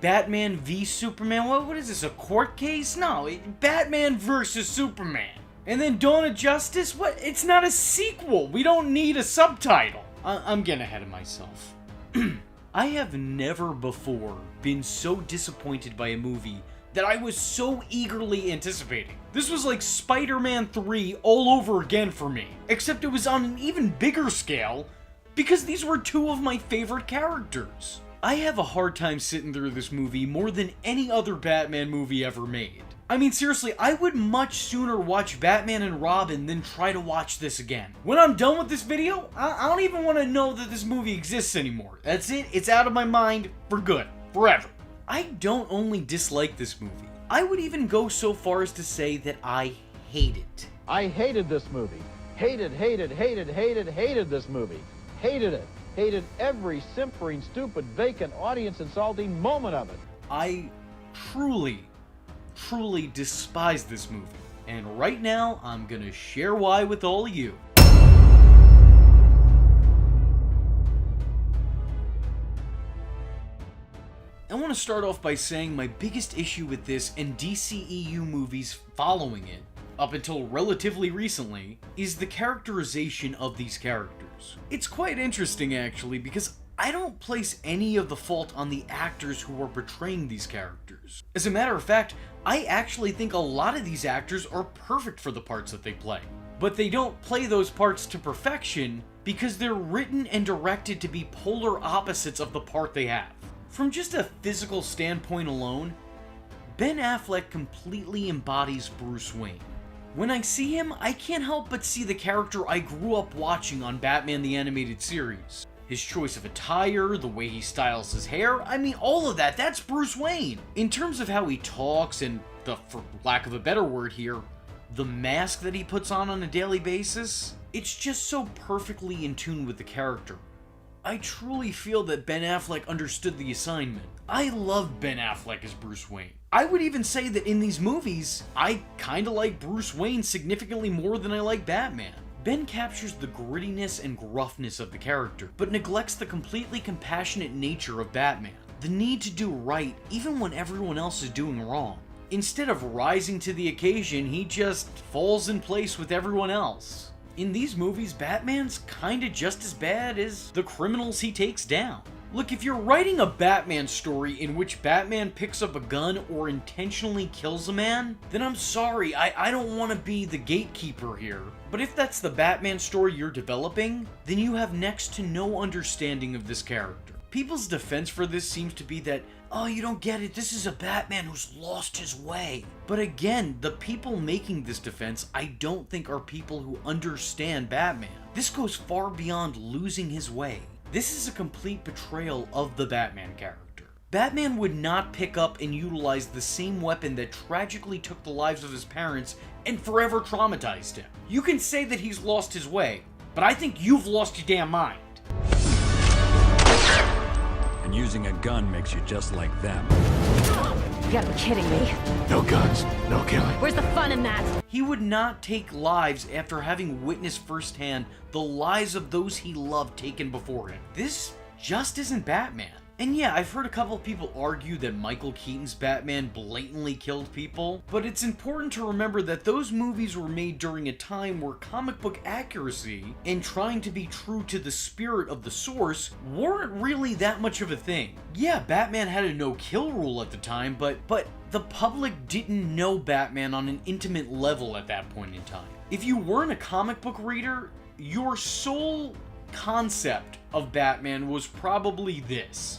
Batman v Superman, what is this, a court case? No, Batman versus Superman. And then Dawn of Justice, what? It's not a sequel. We don't need a subtitle. I'm getting ahead of myself. I have never before been so disappointed by a movie that I was so eagerly anticipating. This was like Spider-Man 3 all over again for me, except it was on an even bigger scale because these were two of my favorite characters. I have a hard time sitting through this movie more than any other Batman movie ever made. I mean, seriously, I would much sooner watch Batman and Robin than try to watch this again. When I'm done with this video, I don't even want to know that this movie exists anymore. That's it. It's out of my mind for good. Forever. I don't only dislike this movie. I would even go so far as to say that I hate it. I hated this movie. Hated this movie. Hated it. Hated every simpering, stupid, vacant, audience-insulting moment of it. I truly despise this movie. And right now, I'm gonna share why with all of you. I want to start off by saying my biggest issue with this and DCEU movies following it, up until relatively recently, is the characterization of these characters. It's quite interesting actually, because I don't place any of the fault on the actors who are portraying these characters. As a matter of fact, I actually think a lot of these actors are perfect for the parts that they play. But they don't play those parts to perfection because they're written and directed to be polar opposites of the part they have. From just a physical standpoint alone, Ben Affleck completely embodies Bruce Wayne. When I see him, I can't help but see the character I grew up watching on Batman the Animated Series. His choice of attire, the way he styles his hair, I mean, all of that's Bruce Wayne. In terms of how he talks and for lack of a better word here, the mask that he puts on a daily basis, it's just so perfectly in tune with the character. I truly feel that Ben Affleck understood the assignment. I love Ben Affleck as Bruce Wayne. I would even say that in these movies, I kinda like Bruce Wayne significantly more than I like Batman. Ben captures the grittiness and gruffness of the character, but neglects the completely compassionate nature of Batman. The need to do right even when everyone else is doing wrong. Instead of rising to the occasion, he just falls in place with everyone else. In these movies, Batman's kinda just as bad as the criminals he takes down. Look, if you're writing a Batman story in which Batman picks up a gun or intentionally kills a man, then I'm sorry, I don't want to be the gatekeeper here. But if that's the Batman story you're developing, then you have next to no understanding of this character. People's defense for this seems to be that oh, you don't get it, this is a Batman who's lost his way. But again, the people making this defense I don't think are people who understand Batman. This goes far beyond losing his way. This is a complete betrayal of the Batman character. Batman would not pick up and utilize the same weapon that tragically took the lives of his parents and forever traumatized him. You can say that he's lost his way, but I think you've lost your damn mind. And using a gun makes you just like them. You gotta be kidding me. No guns, no killing. Where's the fun in that? He would not take lives after having witnessed firsthand the lives of those he loved taken before him. This just isn't Batman. And yeah, I've heard a couple of people argue that Michael Keaton's Batman blatantly killed people, but it's important to remember that those movies were made during a time where comic book accuracy and trying to be true to the spirit of the source weren't really that much of a thing. Yeah, Batman had a no-kill rule at the time, but the public didn't know Batman on an intimate level at that point in time. If you weren't a comic book reader, your sole concept of Batman was probably this.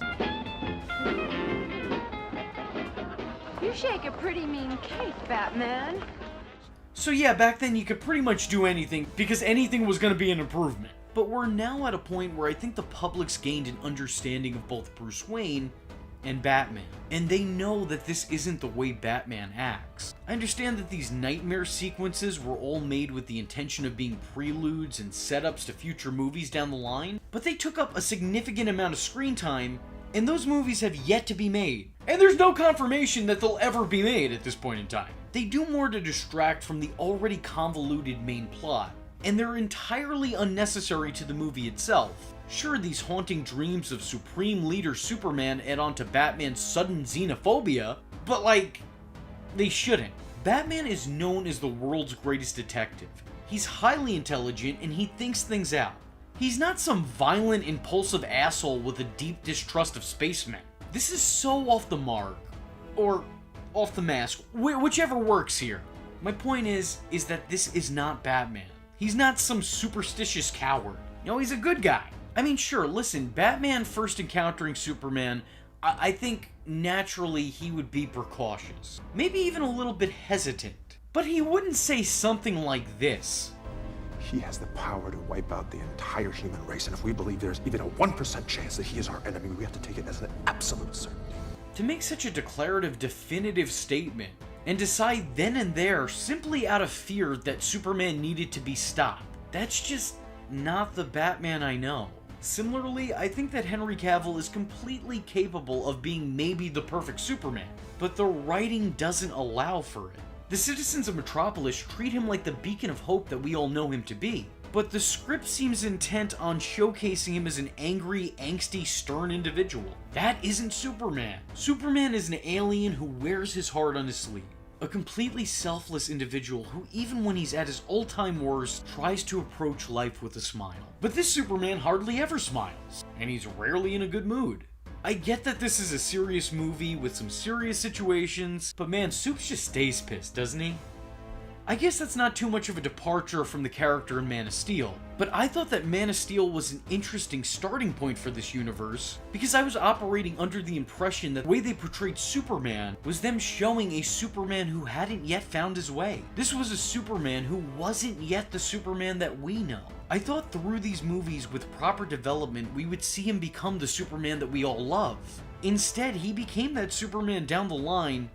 You shake a pretty mean cake, Batman. So yeah, back then you could pretty much do anything because anything was going to be an improvement. But we're now at a point where I think the public's gained an understanding of both Bruce Wayne and Batman, and they know that this isn't the way Batman acts. I understand that these nightmare sequences were all made with the intention of being preludes and setups to future movies down the line, but they took up a significant amount of screen time, and those movies have yet to be made. And there's no confirmation that they'll ever be made at this point in time. They do more to distract from the already convoluted main plot, and they're entirely unnecessary to the movie itself. Sure, these haunting dreams of Supreme Leader Superman add on to Batman's sudden xenophobia, but like, they shouldn't. Batman is known as the world's greatest detective. He's highly intelligent and he thinks things out. He's not some violent, impulsive asshole with a deep distrust of spacemen. This is so off the mark, or off the mask, whichever works here. My point is that this is not Batman. He's not some superstitious coward. No, he's a good guy. I mean, sure, listen, Batman first encountering Superman, I think naturally he would be precautious. Maybe even a little bit hesitant. But he wouldn't say something like this. He has the power to wipe out the entire human race, and if we believe there's even a 1% chance that he is our enemy, we have to take it as an absolute certainty. To make such a declarative, definitive statement, and decide then and there, simply out of fear that Superman needed to be stopped, that's just not the Batman I know. Similarly, I think that Henry Cavill is completely capable of being maybe the perfect Superman, but the writing doesn't allow for it. The citizens of Metropolis treat him like the beacon of hope that we all know him to be, but the script seems intent on showcasing him as an angry, angsty, stern individual. That isn't Superman. Superman is an alien who wears his heart on his sleeve. A completely selfless individual who, even when he's at his all-time worst, tries to approach life with a smile. But this Superman hardly ever smiles, and he's rarely in a good mood. I get that this is a serious movie with some serious situations, but man, Supes just stays pissed, doesn't he? I guess that's not too much of a departure from the character in Man of Steel, but I thought that Man of Steel was an interesting starting point for this universe, because I was operating under the impression that the way they portrayed Superman was them showing a Superman who hadn't yet found his way. This was a Superman who wasn't yet the Superman that we know. I thought through these movies with proper development we would see him become the Superman that we all love. Instead, he became that Superman down the line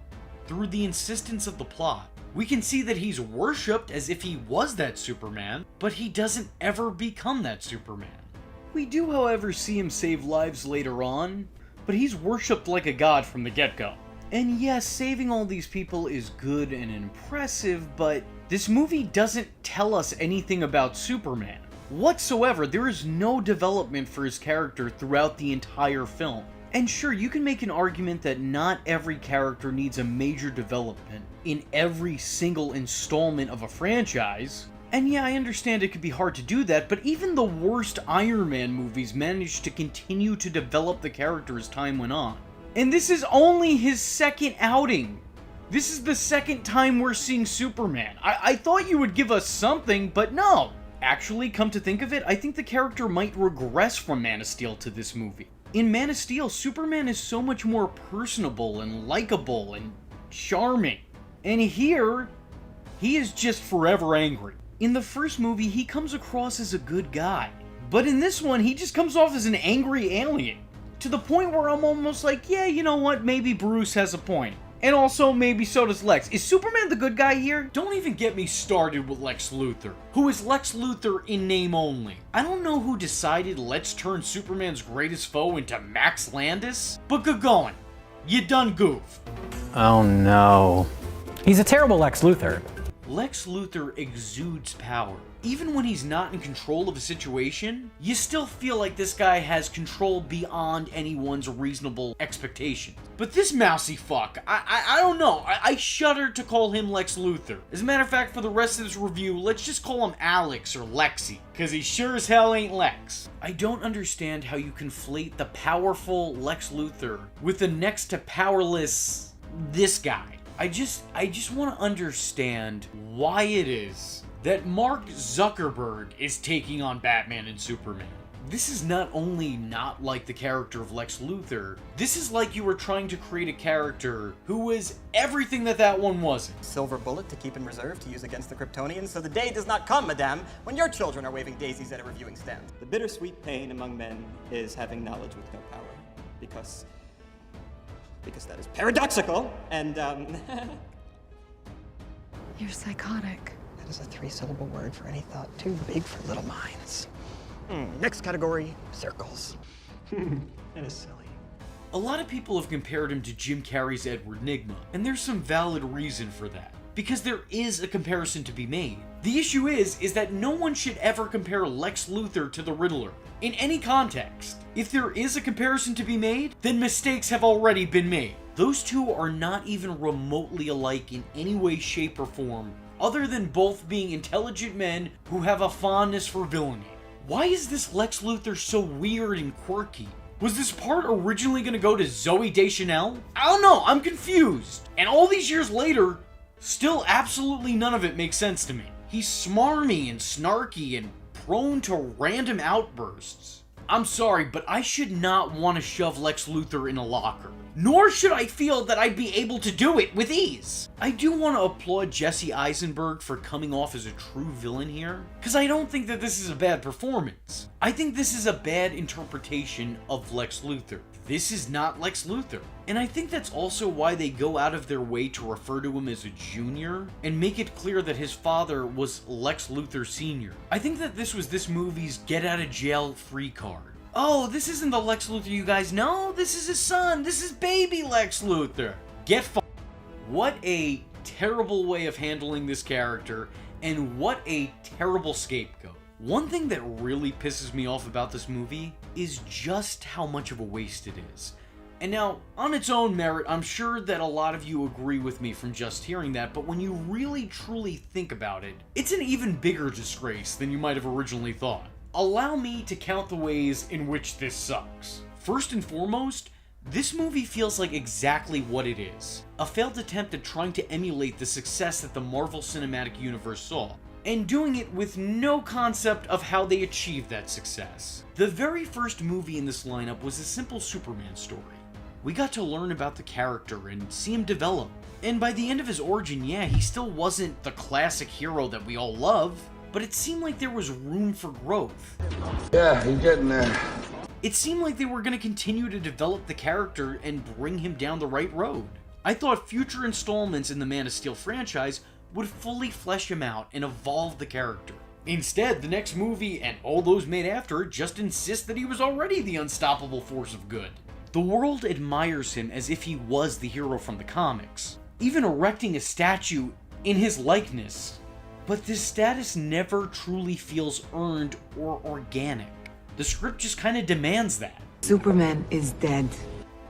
through the insistence of the plot. We can see that he's worshipped as if he was that Superman, but he doesn't ever become that Superman. We do, however, see him save lives later on, but he's worshipped like a god from the get-go. And yes, saving all these people is good and impressive, but this movie doesn't tell us anything about Superman. Whatsoever, there is no development for his character throughout the entire film. And sure, you can make an argument that not every character needs a major development in every single installment of a franchise. And yeah, I understand it could be hard to do that, but even the worst Iron Man movies managed to continue to develop the character as time went on. And this is only his second outing. This is the second time we're seeing Superman. I thought you would give us something, but no. Actually, come to think of it, I think the character might regress from Man of Steel to this movie. In Man of Steel, Superman is so much more personable and likable and charming. And here, he is just forever angry. In the first movie, he comes across as a good guy. But in this one, he just comes off as an angry alien. To the point where I'm almost like, yeah, you know what, maybe Bruce has a point. And also, maybe so does Lex. Is Superman the good guy here? Don't even get me started with Lex Luthor, who is Lex Luthor in name only. I don't know who decided let's turn Superman's greatest foe into Max Landis, but good going. You done goof. Oh no. He's a terrible Lex Luthor. Lex Luthor exudes power. Even when he's not in control of a situation, you still feel like this guy has control beyond anyone's reasonable expectations. But this mousy fuck, I don't know. I shudder to call him Lex Luthor. As a matter of fact, for the rest of this review, let's just call him Alex or Lexi, because he sure as hell ain't Lex. I don't understand how you conflate the powerful Lex Luthor with the next to powerless this guy. I just want to understand why it is that Mark Zuckerberg is taking on Batman and Superman. This is not only not like the character of Lex Luthor, this is like you were trying to create a character who was everything that one wasn't. Silver bullet to keep in reserve to use against the Kryptonians, so the day does not come, madame, when your children are waving daisies at a reviewing stand. The bittersweet pain among men is having knowledge with no power, because that is paradoxical, and, You're psychotic. That is a 3-syllable word for any thought too big for little minds. Next category, circles. That is silly. A lot of people have compared him to Jim Carrey's Edward Nygma, and there's some valid reason for that. Because there is a comparison to be made. The issue is that no one should ever compare Lex Luthor to the Riddler, in any context. If there is a comparison to be made, then mistakes have already been made. Those two are not even remotely alike in any way, shape, or form, other than both being intelligent men who have a fondness for villainy. Why is this Lex Luthor so weird and quirky? Was this part originally going to go to Zooey Deschanel? I don't know, I'm confused. And all these years later, still absolutely none of it makes sense to me. He's smarmy and snarky and prone to random outbursts. I'm sorry, but I should not want to shove Lex Luthor in a locker. Nor should I feel that I'd be able to do it with ease. I do want to applaud Jesse Eisenberg for coming off as a true villain here, because I don't think that this is a bad performance. I think this is a bad interpretation of Lex Luthor. This is not Lex Luthor. And I think that's also why they go out of their way to refer to him as a junior, and make it clear that his father was Lex Luthor Sr. I think that this was this movie's get-out-of-jail-free card. Oh, this isn't the Lex Luthor you guys know. This is his son. This is baby Lex Luthor. Get f***ed. What a terrible way of handling this character, and what a terrible scapegoat. One thing that really pisses me off about this movie is just how much of a waste it is. And now, on its own merit, I'm sure that a lot of you agree with me from just hearing that, but when you really truly think about it, it's an even bigger disgrace than you might have originally thought. Allow me to count the ways in which this sucks. First and foremost, this movie feels like exactly what it is. A failed attempt at trying to emulate the success that the Marvel Cinematic Universe saw, and doing it with no concept of how they achieved that success. The very first movie in this lineup was a simple Superman story. We got to learn about the character and see him develop. And by the end of his origin, yeah, he still wasn't the classic hero that we all love, but it seemed like there was room for growth. Yeah, he's getting there. It seemed like they were going to continue to develop the character and bring him down the right road. I thought future installments in the Man of Steel franchise would fully flesh him out and evolve the character. Instead, the next movie, and all those made after it, just insist that he was already the unstoppable force of good. The world admires him as if he was the hero from the comics, even erecting a statue in his likeness. But this status never truly feels earned or organic. The script just kind of demands that. Superman is dead.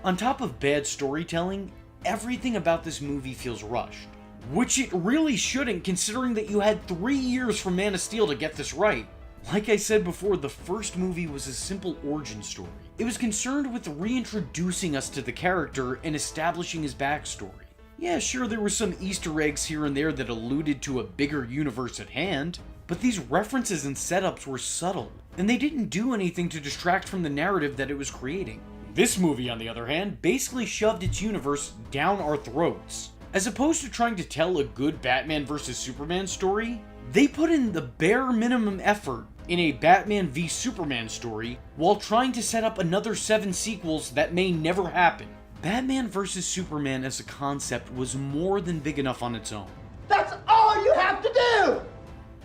On top of bad storytelling, everything about this movie feels rushed. Which it really shouldn't, considering that you had 3 years from Man of Steel to get this right. Like I said before, the first movie was a simple origin story. It was concerned with reintroducing us to the character and establishing his backstory. Yeah, sure, there were some Easter eggs here and there that alluded to a bigger universe at hand, but these references and setups were subtle, and they didn't do anything to distract from the narrative that it was creating. This movie, on the other hand, basically shoved its universe down our throats. As opposed to trying to tell a good Batman vs. Superman story, they put in the bare minimum effort in a Batman v Superman story while trying to set up another 7 sequels that may never happen. Batman vs. Superman as a concept was more than big enough on its own. That's all you have to do!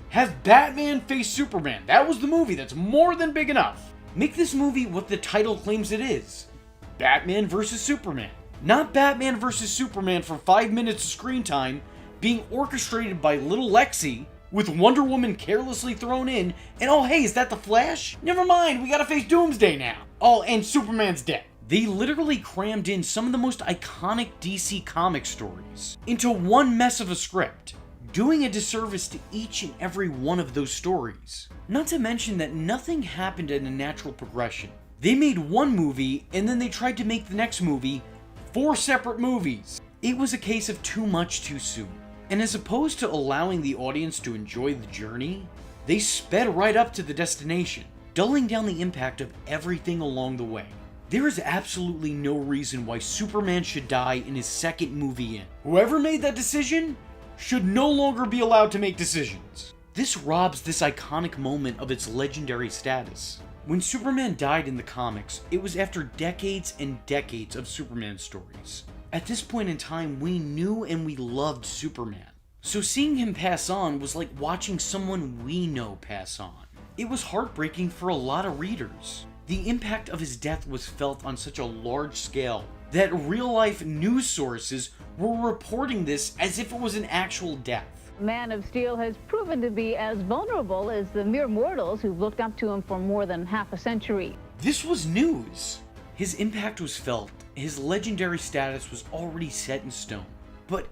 Have Batman face Superman. That was the movie. That's more than big enough. Make this movie what the title claims it is. Batman vs. Superman. Not Batman vs. Superman for 5 minutes of screen time being orchestrated by little Lexi with Wonder Woman carelessly thrown in, and oh hey, is that the Flash? Never mind, we gotta face Doomsday now. Oh, and Superman's dead. They literally crammed in some of the most iconic DC comic stories into one mess of a script, doing a disservice to each and every one of those stories. Not to mention that nothing happened in a natural progression. They made one movie, and then they tried to make the next movie 4 separate movies. It was a case of too much too soon. And as opposed to allowing the audience to enjoy the journey, they sped right up to the destination, dulling down the impact of everything along the way. There is absolutely no reason why Superman should die in his second movie in. Whoever made that decision should no longer be allowed to make decisions. This robs this iconic moment of its legendary status. When Superman died in the comics, it was after decades and decades of Superman stories. At this point in time, we knew and we loved Superman. So seeing him pass on was like watching someone we know pass on. It was heartbreaking for a lot of readers. The impact of his death was felt on such a large scale that real-life news sources were reporting this as if it was an actual death. Man of Steel has proven to be as vulnerable as the mere mortals who've looked up to him for more than half a century. This was news. His impact was felt. His legendary status was already set in stone. But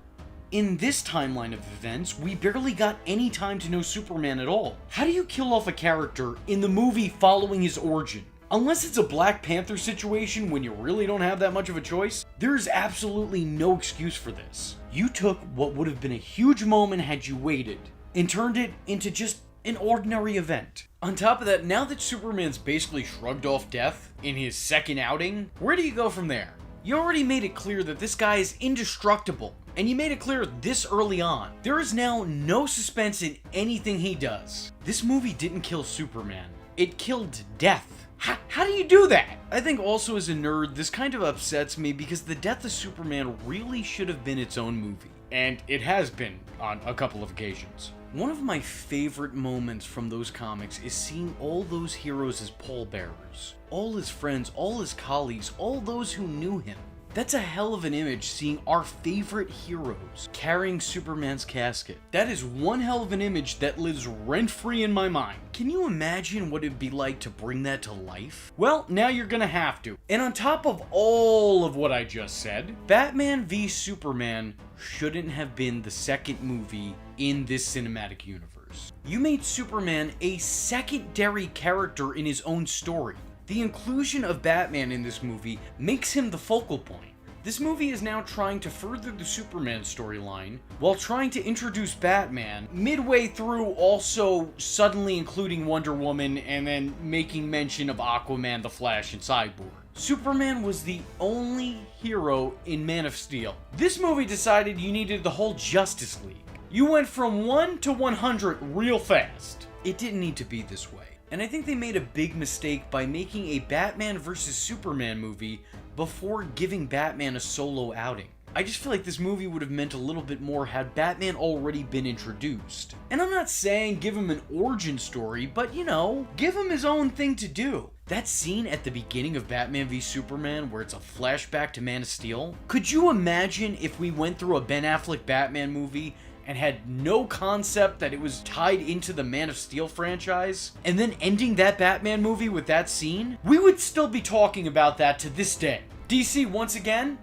in this timeline of events, we barely got any time to know Superman at all. How do you kill off a character in the movie following his origin? Unless it's a Black Panther situation when you really don't have that much of a choice, there is absolutely no excuse for this. You took what would have been a huge moment had you waited, and turned it into just an ordinary event. On top of that, now that Superman's basically shrugged off death in his second outing, where do you go from there? You already made it clear that this guy is indestructible, and you made it clear this early on. There is now no suspense in anything he does. This movie didn't kill Superman. It killed death. How do you do that? I think also as a nerd, this kind of upsets me because the death of Superman really should have been its own movie. And it has been on a couple of occasions. One of my favorite moments from those comics is seeing all those heroes as pallbearers. All his friends, all his colleagues, all those who knew him. That's a hell of an image, seeing our favorite heroes carrying Superman's casket. That is one hell of an image that lives rent-free in my mind. Can you imagine what it'd be like to bring that to life? Well, now you're gonna have to. And on top of all of what I just said, Batman v Superman shouldn't have been the second movie in this cinematic universe. You made Superman a secondary character in his own story. The inclusion of Batman in this movie makes him the focal point. This movie is now trying to further the Superman storyline while trying to introduce Batman midway through, also suddenly including Wonder Woman and then making mention of Aquaman, the Flash, and Cyborg. Superman was the only hero in Man of Steel. This movie decided you needed the whole Justice League. You went from 1 to 100 real fast. It didn't need to be this way. And I think they made a big mistake by making a Batman vs. Superman movie before giving Batman a solo outing. I just feel like this movie would have meant a little bit more had Batman already been introduced. And I'm not saying give him an origin story, but you know, give him his own thing to do. That scene at the beginning of Batman v Superman where it's a flashback to Man of Steel, could you imagine if we went through a Ben Affleck Batman movie and had no concept that it was tied into the Man of Steel franchise, and then ending that Batman movie with that scene? We would still be talking about that to this day. DC, once again,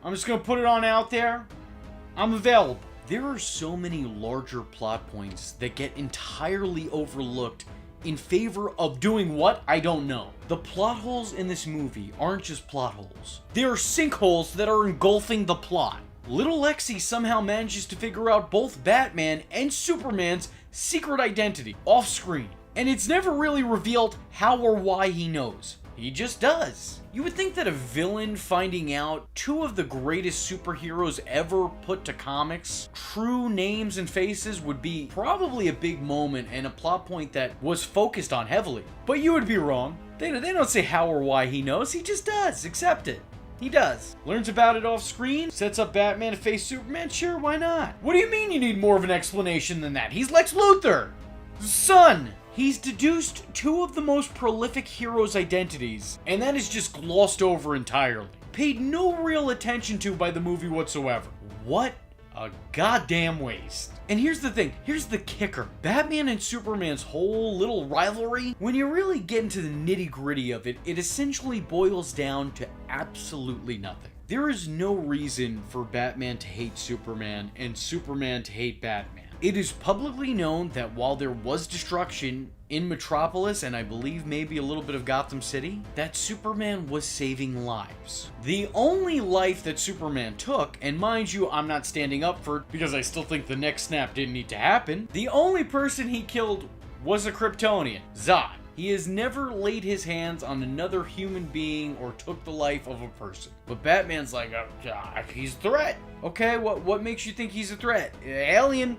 I'm just gonna put it on out there, I'm available. There are so many larger plot points that get entirely overlooked in favor of doing what? I don't know. The plot holes in this movie aren't just plot holes. They are sinkholes that are engulfing the plot. Little Lexi somehow manages to figure out both Batman and Superman's secret identity off screen, and it's never really revealed how or why he knows. He just does. You would think that a villain finding out two of the greatest superheroes ever put to comics, true names and faces, would be probably a big moment and a plot point that was focused on heavily. But you would be wrong. They don't say how or why he knows, he just does. Accept it. He does. Learns about it off screen, sets up Batman to face Superman, sure, why not? What do you mean you need more of an explanation than that? He's Lex Luthor! Son! He's deduced two of the most prolific heroes' identities, and that is just glossed over entirely. Paid no real attention to by the movie whatsoever. What a goddamn waste. And here's the thing, here's the kicker. Batman and Superman's whole little rivalry, when you really get into the nitty-gritty of it, it essentially boils down to absolutely nothing. There is no reason for Batman to hate Superman and Superman to hate Batman. It is publicly known that while there was destruction in Metropolis, and I believe maybe a little bit of Gotham City, that Superman was saving lives. The only life that Superman took, and mind you, I'm not standing up for it because I still think the next snap didn't need to happen, the only person he killed was a Kryptonian, Zod. He has never laid his hands on another human being or took the life of a person. But Batman's like, he's a threat. Okay, what makes you think he's a threat? Alien.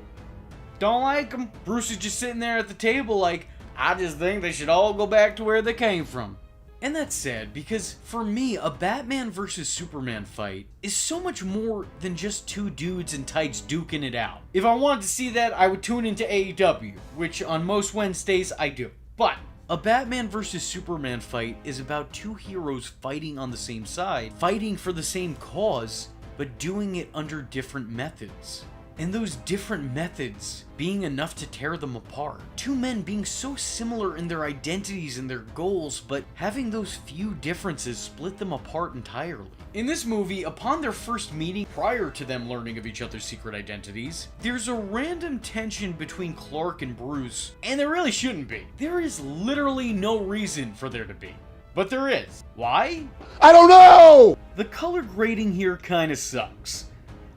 Don't like him. Bruce is just sitting there at the table like, I just think they should all go back to where they came from. And that's sad, because for me, a Batman versus Superman fight is so much more than just two dudes in tights duking it out. If I wanted to see that, I would tune into AEW, which on most Wednesdays I do. But a Batman versus Superman fight is about two heroes fighting on the same side, fighting for the same cause, but doing it under different methods. And those different methods being enough to tear them apart. Two men being so similar in their identities and their goals, but having those few differences split them apart entirely. In this movie, upon their first meeting, prior to them learning of each other's secret identities, there's a random tension between Clark and Bruce, and there really shouldn't be. There is literally no reason for there to be. But there is. Why? I don't know! The color grading here kinda sucks.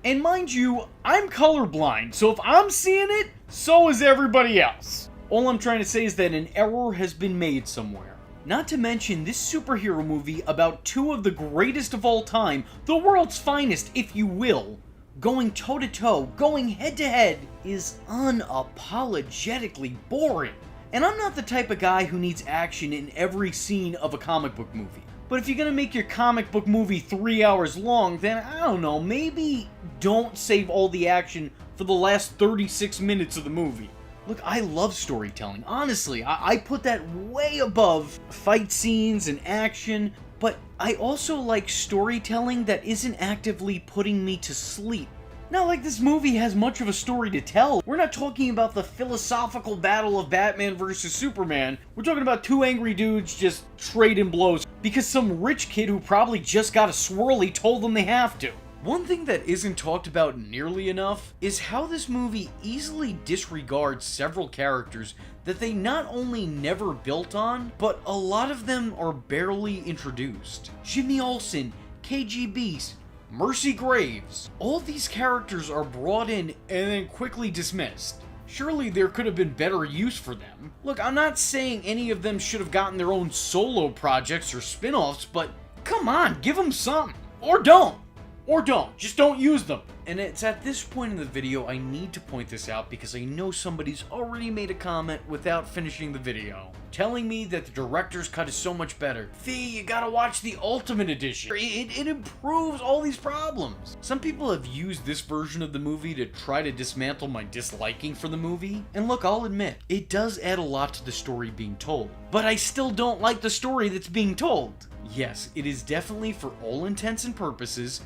And mind you, I'm colorblind, so if I'm seeing it, so is everybody else. All I'm trying to say is that an error has been made somewhere. Not to mention, this superhero movie about two of the greatest of all time, the world's finest, if you will, going toe-to-toe, going head-to-head, is unapologetically boring. And I'm not the type of guy who needs action in every scene of a comic book movie. But if you're gonna make your comic book movie 3 hours long, then I don't know, maybe don't save all the action for the last 36 minutes of the movie. Look, I love storytelling. Honestly, I put that way above fight scenes and action, but I also like storytelling that isn't actively putting me to sleep. Not like this movie has much of a story to tell. We're not talking about the philosophical battle of Batman versus Superman. We're talking about two angry dudes just trading blows because some rich kid who probably just got a swirly told them they have to. One thing that isn't talked about nearly enough is how this movie easily disregards several characters that they not only never built on, but a lot of them are barely introduced. Jimmy Olsen, KGB, Mercy Graves. All these characters are brought in and then quickly dismissed. Surely there could have been better use for them. Look, I'm not saying any of them should have gotten their own solo projects or spin-offs, but come on, give them something. Or don't. Or don't. Just don't use them. And it's at this point in the video I need to point this out because I know somebody's already made a comment without finishing the video, telling me that the director's cut is so much better. Fee, you gotta watch the Ultimate Edition. It improves all these problems. Some people have used this version of the movie to try to dismantle my disliking for the movie. And look, I'll admit, it does add a lot to the story being told. But I still don't like the story that's being told. Yes, it is definitely, for all intents and purposes,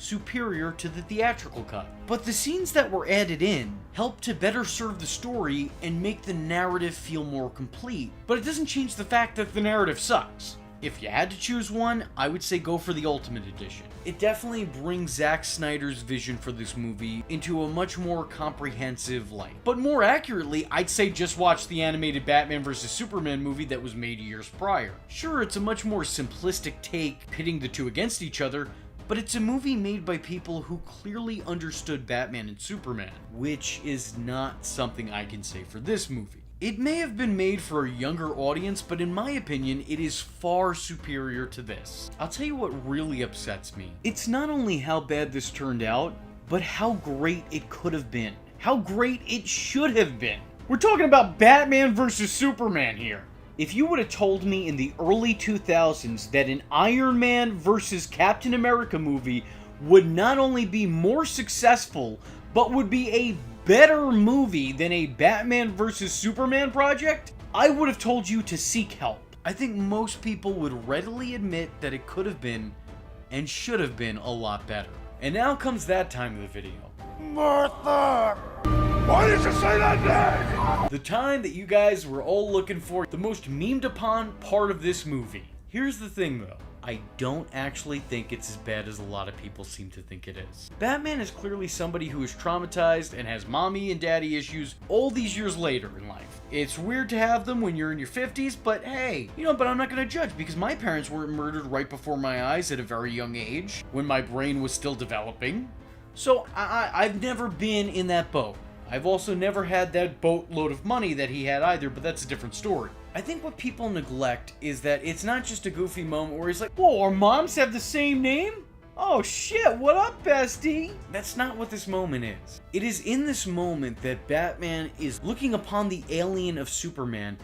superior to the theatrical cut. But the scenes that were added in help to better serve the story and make the narrative feel more complete, but it doesn't change the fact that the narrative sucks. If you had to choose one, I would say go for the Ultimate Edition. It definitely brings Zack Snyder's vision for this movie into a much more comprehensive light. But more accurately, I'd say just watch the animated Batman vs. Superman movie that was made years prior. Sure, it's a much more simplistic take pitting the two against each other, but it's a movie made by people who clearly understood Batman and Superman, which is not something I can say for this movie. It may have been made for a younger audience, but in my opinion, it is far superior to this. I'll tell you what really upsets me. It's not only how bad this turned out, but how great it could have been. How great it should have been. We're talking about Batman versus Superman here. If you would have told me in the early 2000s that an Iron Man versus Captain America movie would not only be more successful, but would be a better movie than a Batman vs. Superman project, I would have told you to seek help. I think most people would readily admit that it could have been, and should have been, a lot better. And now comes that time of the video. Martha! Why did you say that name? The time that you guys were all looking for, the most memed upon part of this movie. Here's the thing though. I don't actually think it's as bad as a lot of people seem to think it is. Batman is clearly somebody who is traumatized and has mommy and daddy issues all these years later in life. It's weird to have them when you're in your 50s, but hey, but I'm not gonna judge because my parents weren't murdered right before my eyes at a very young age, when my brain was still developing. So I've never been in that boat. I've also never had that boatload of money that he had either, but that's a different story. I think what people neglect is that it's not just a goofy moment where he's like, whoa, our moms have the same name? Oh shit, what up, bestie? That's not what this moment is. It is in this moment that Batman is looking upon the alien of Superman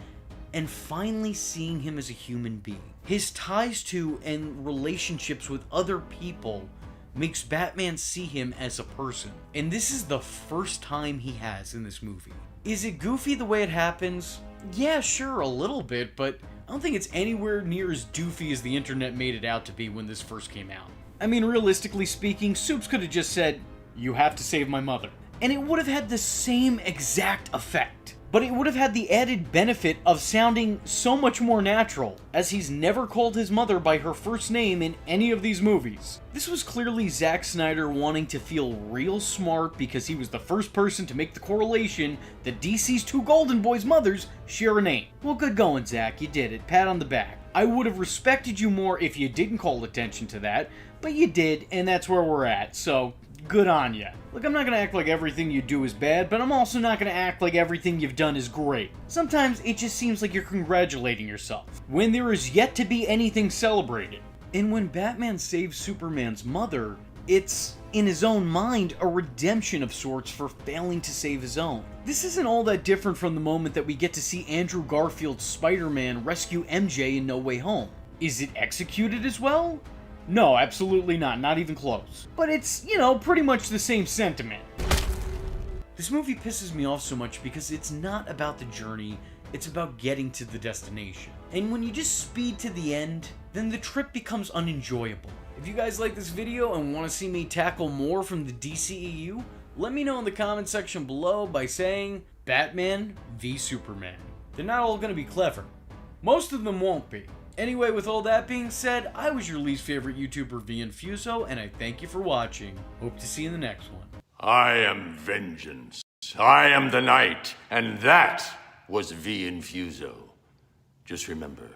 and finally seeing him as a human being. His ties to and relationships with other people makes Batman see him as a person. And this is the first time he has in this movie. Is it goofy the way it happens? Yeah, sure, a little bit, but I don't think it's anywhere near as doofy as the internet made it out to be when this first came out. I mean, realistically speaking, Soups could have just said, "You have to save my mother," and it would have had the same exact effect. But it would have had the added benefit of sounding so much more natural, as he's never called his mother by her first name in any of these movies. This was clearly Zack Snyder wanting to feel real smart because he was the first person to make the correlation that DC's two Golden Boys' mothers share a name. Well, good going, Zack, you did it. Pat on the back. I would have respected you more if you didn't call attention to that, but you did, and that's where we're at, so good on ya. Look, I'm not gonna act like everything you do is bad, but I'm also not gonna act like everything you've done is great. Sometimes it just seems like you're congratulating yourself, when there is yet to be anything celebrated. And when Batman saves Superman's mother, it's, in his own mind, a redemption of sorts for failing to save his own. This isn't all that different from the moment that we get to see Andrew Garfield's Spider-Man rescue MJ in No Way Home. Is it executed as well? No, absolutely not even close. But it's, pretty much the same sentiment. This movie pisses me off so much because it's not about the journey, it's about getting to the destination. And when you just speed to the end, then the trip becomes unenjoyable. If you guys like this video and want to see me tackle more from the DCEU, let me know in the comment section below by saying Batman v Superman. They're not all going to be clever. Most of them won't be. Anyway, with all that being said, I was your least favorite YouTuber, V Infuso, and I thank you for watching. Hope to see you in the next one. I am vengeance. I am the night, and that was V Infuso. Just remember,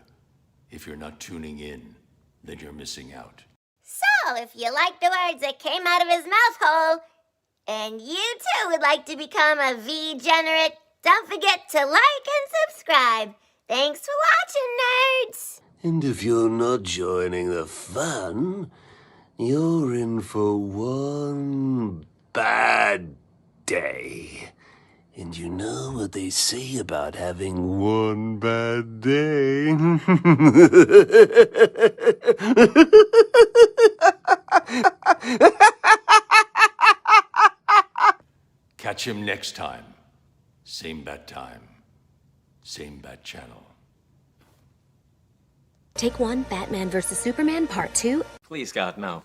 if you're not tuning in, then you're missing out. So, if you like the words that came out of his mouth hole, and you too would like to become a V-generate, don't forget to like and subscribe. Thanks for watching, nerds! And if you're not joining the fun, you're in for one bad day. And you know what they say about having one bad day? Catch him next time. Same bad time. Same bad channel. Take one, Batman vs. Superman Part 2. Please, God, no.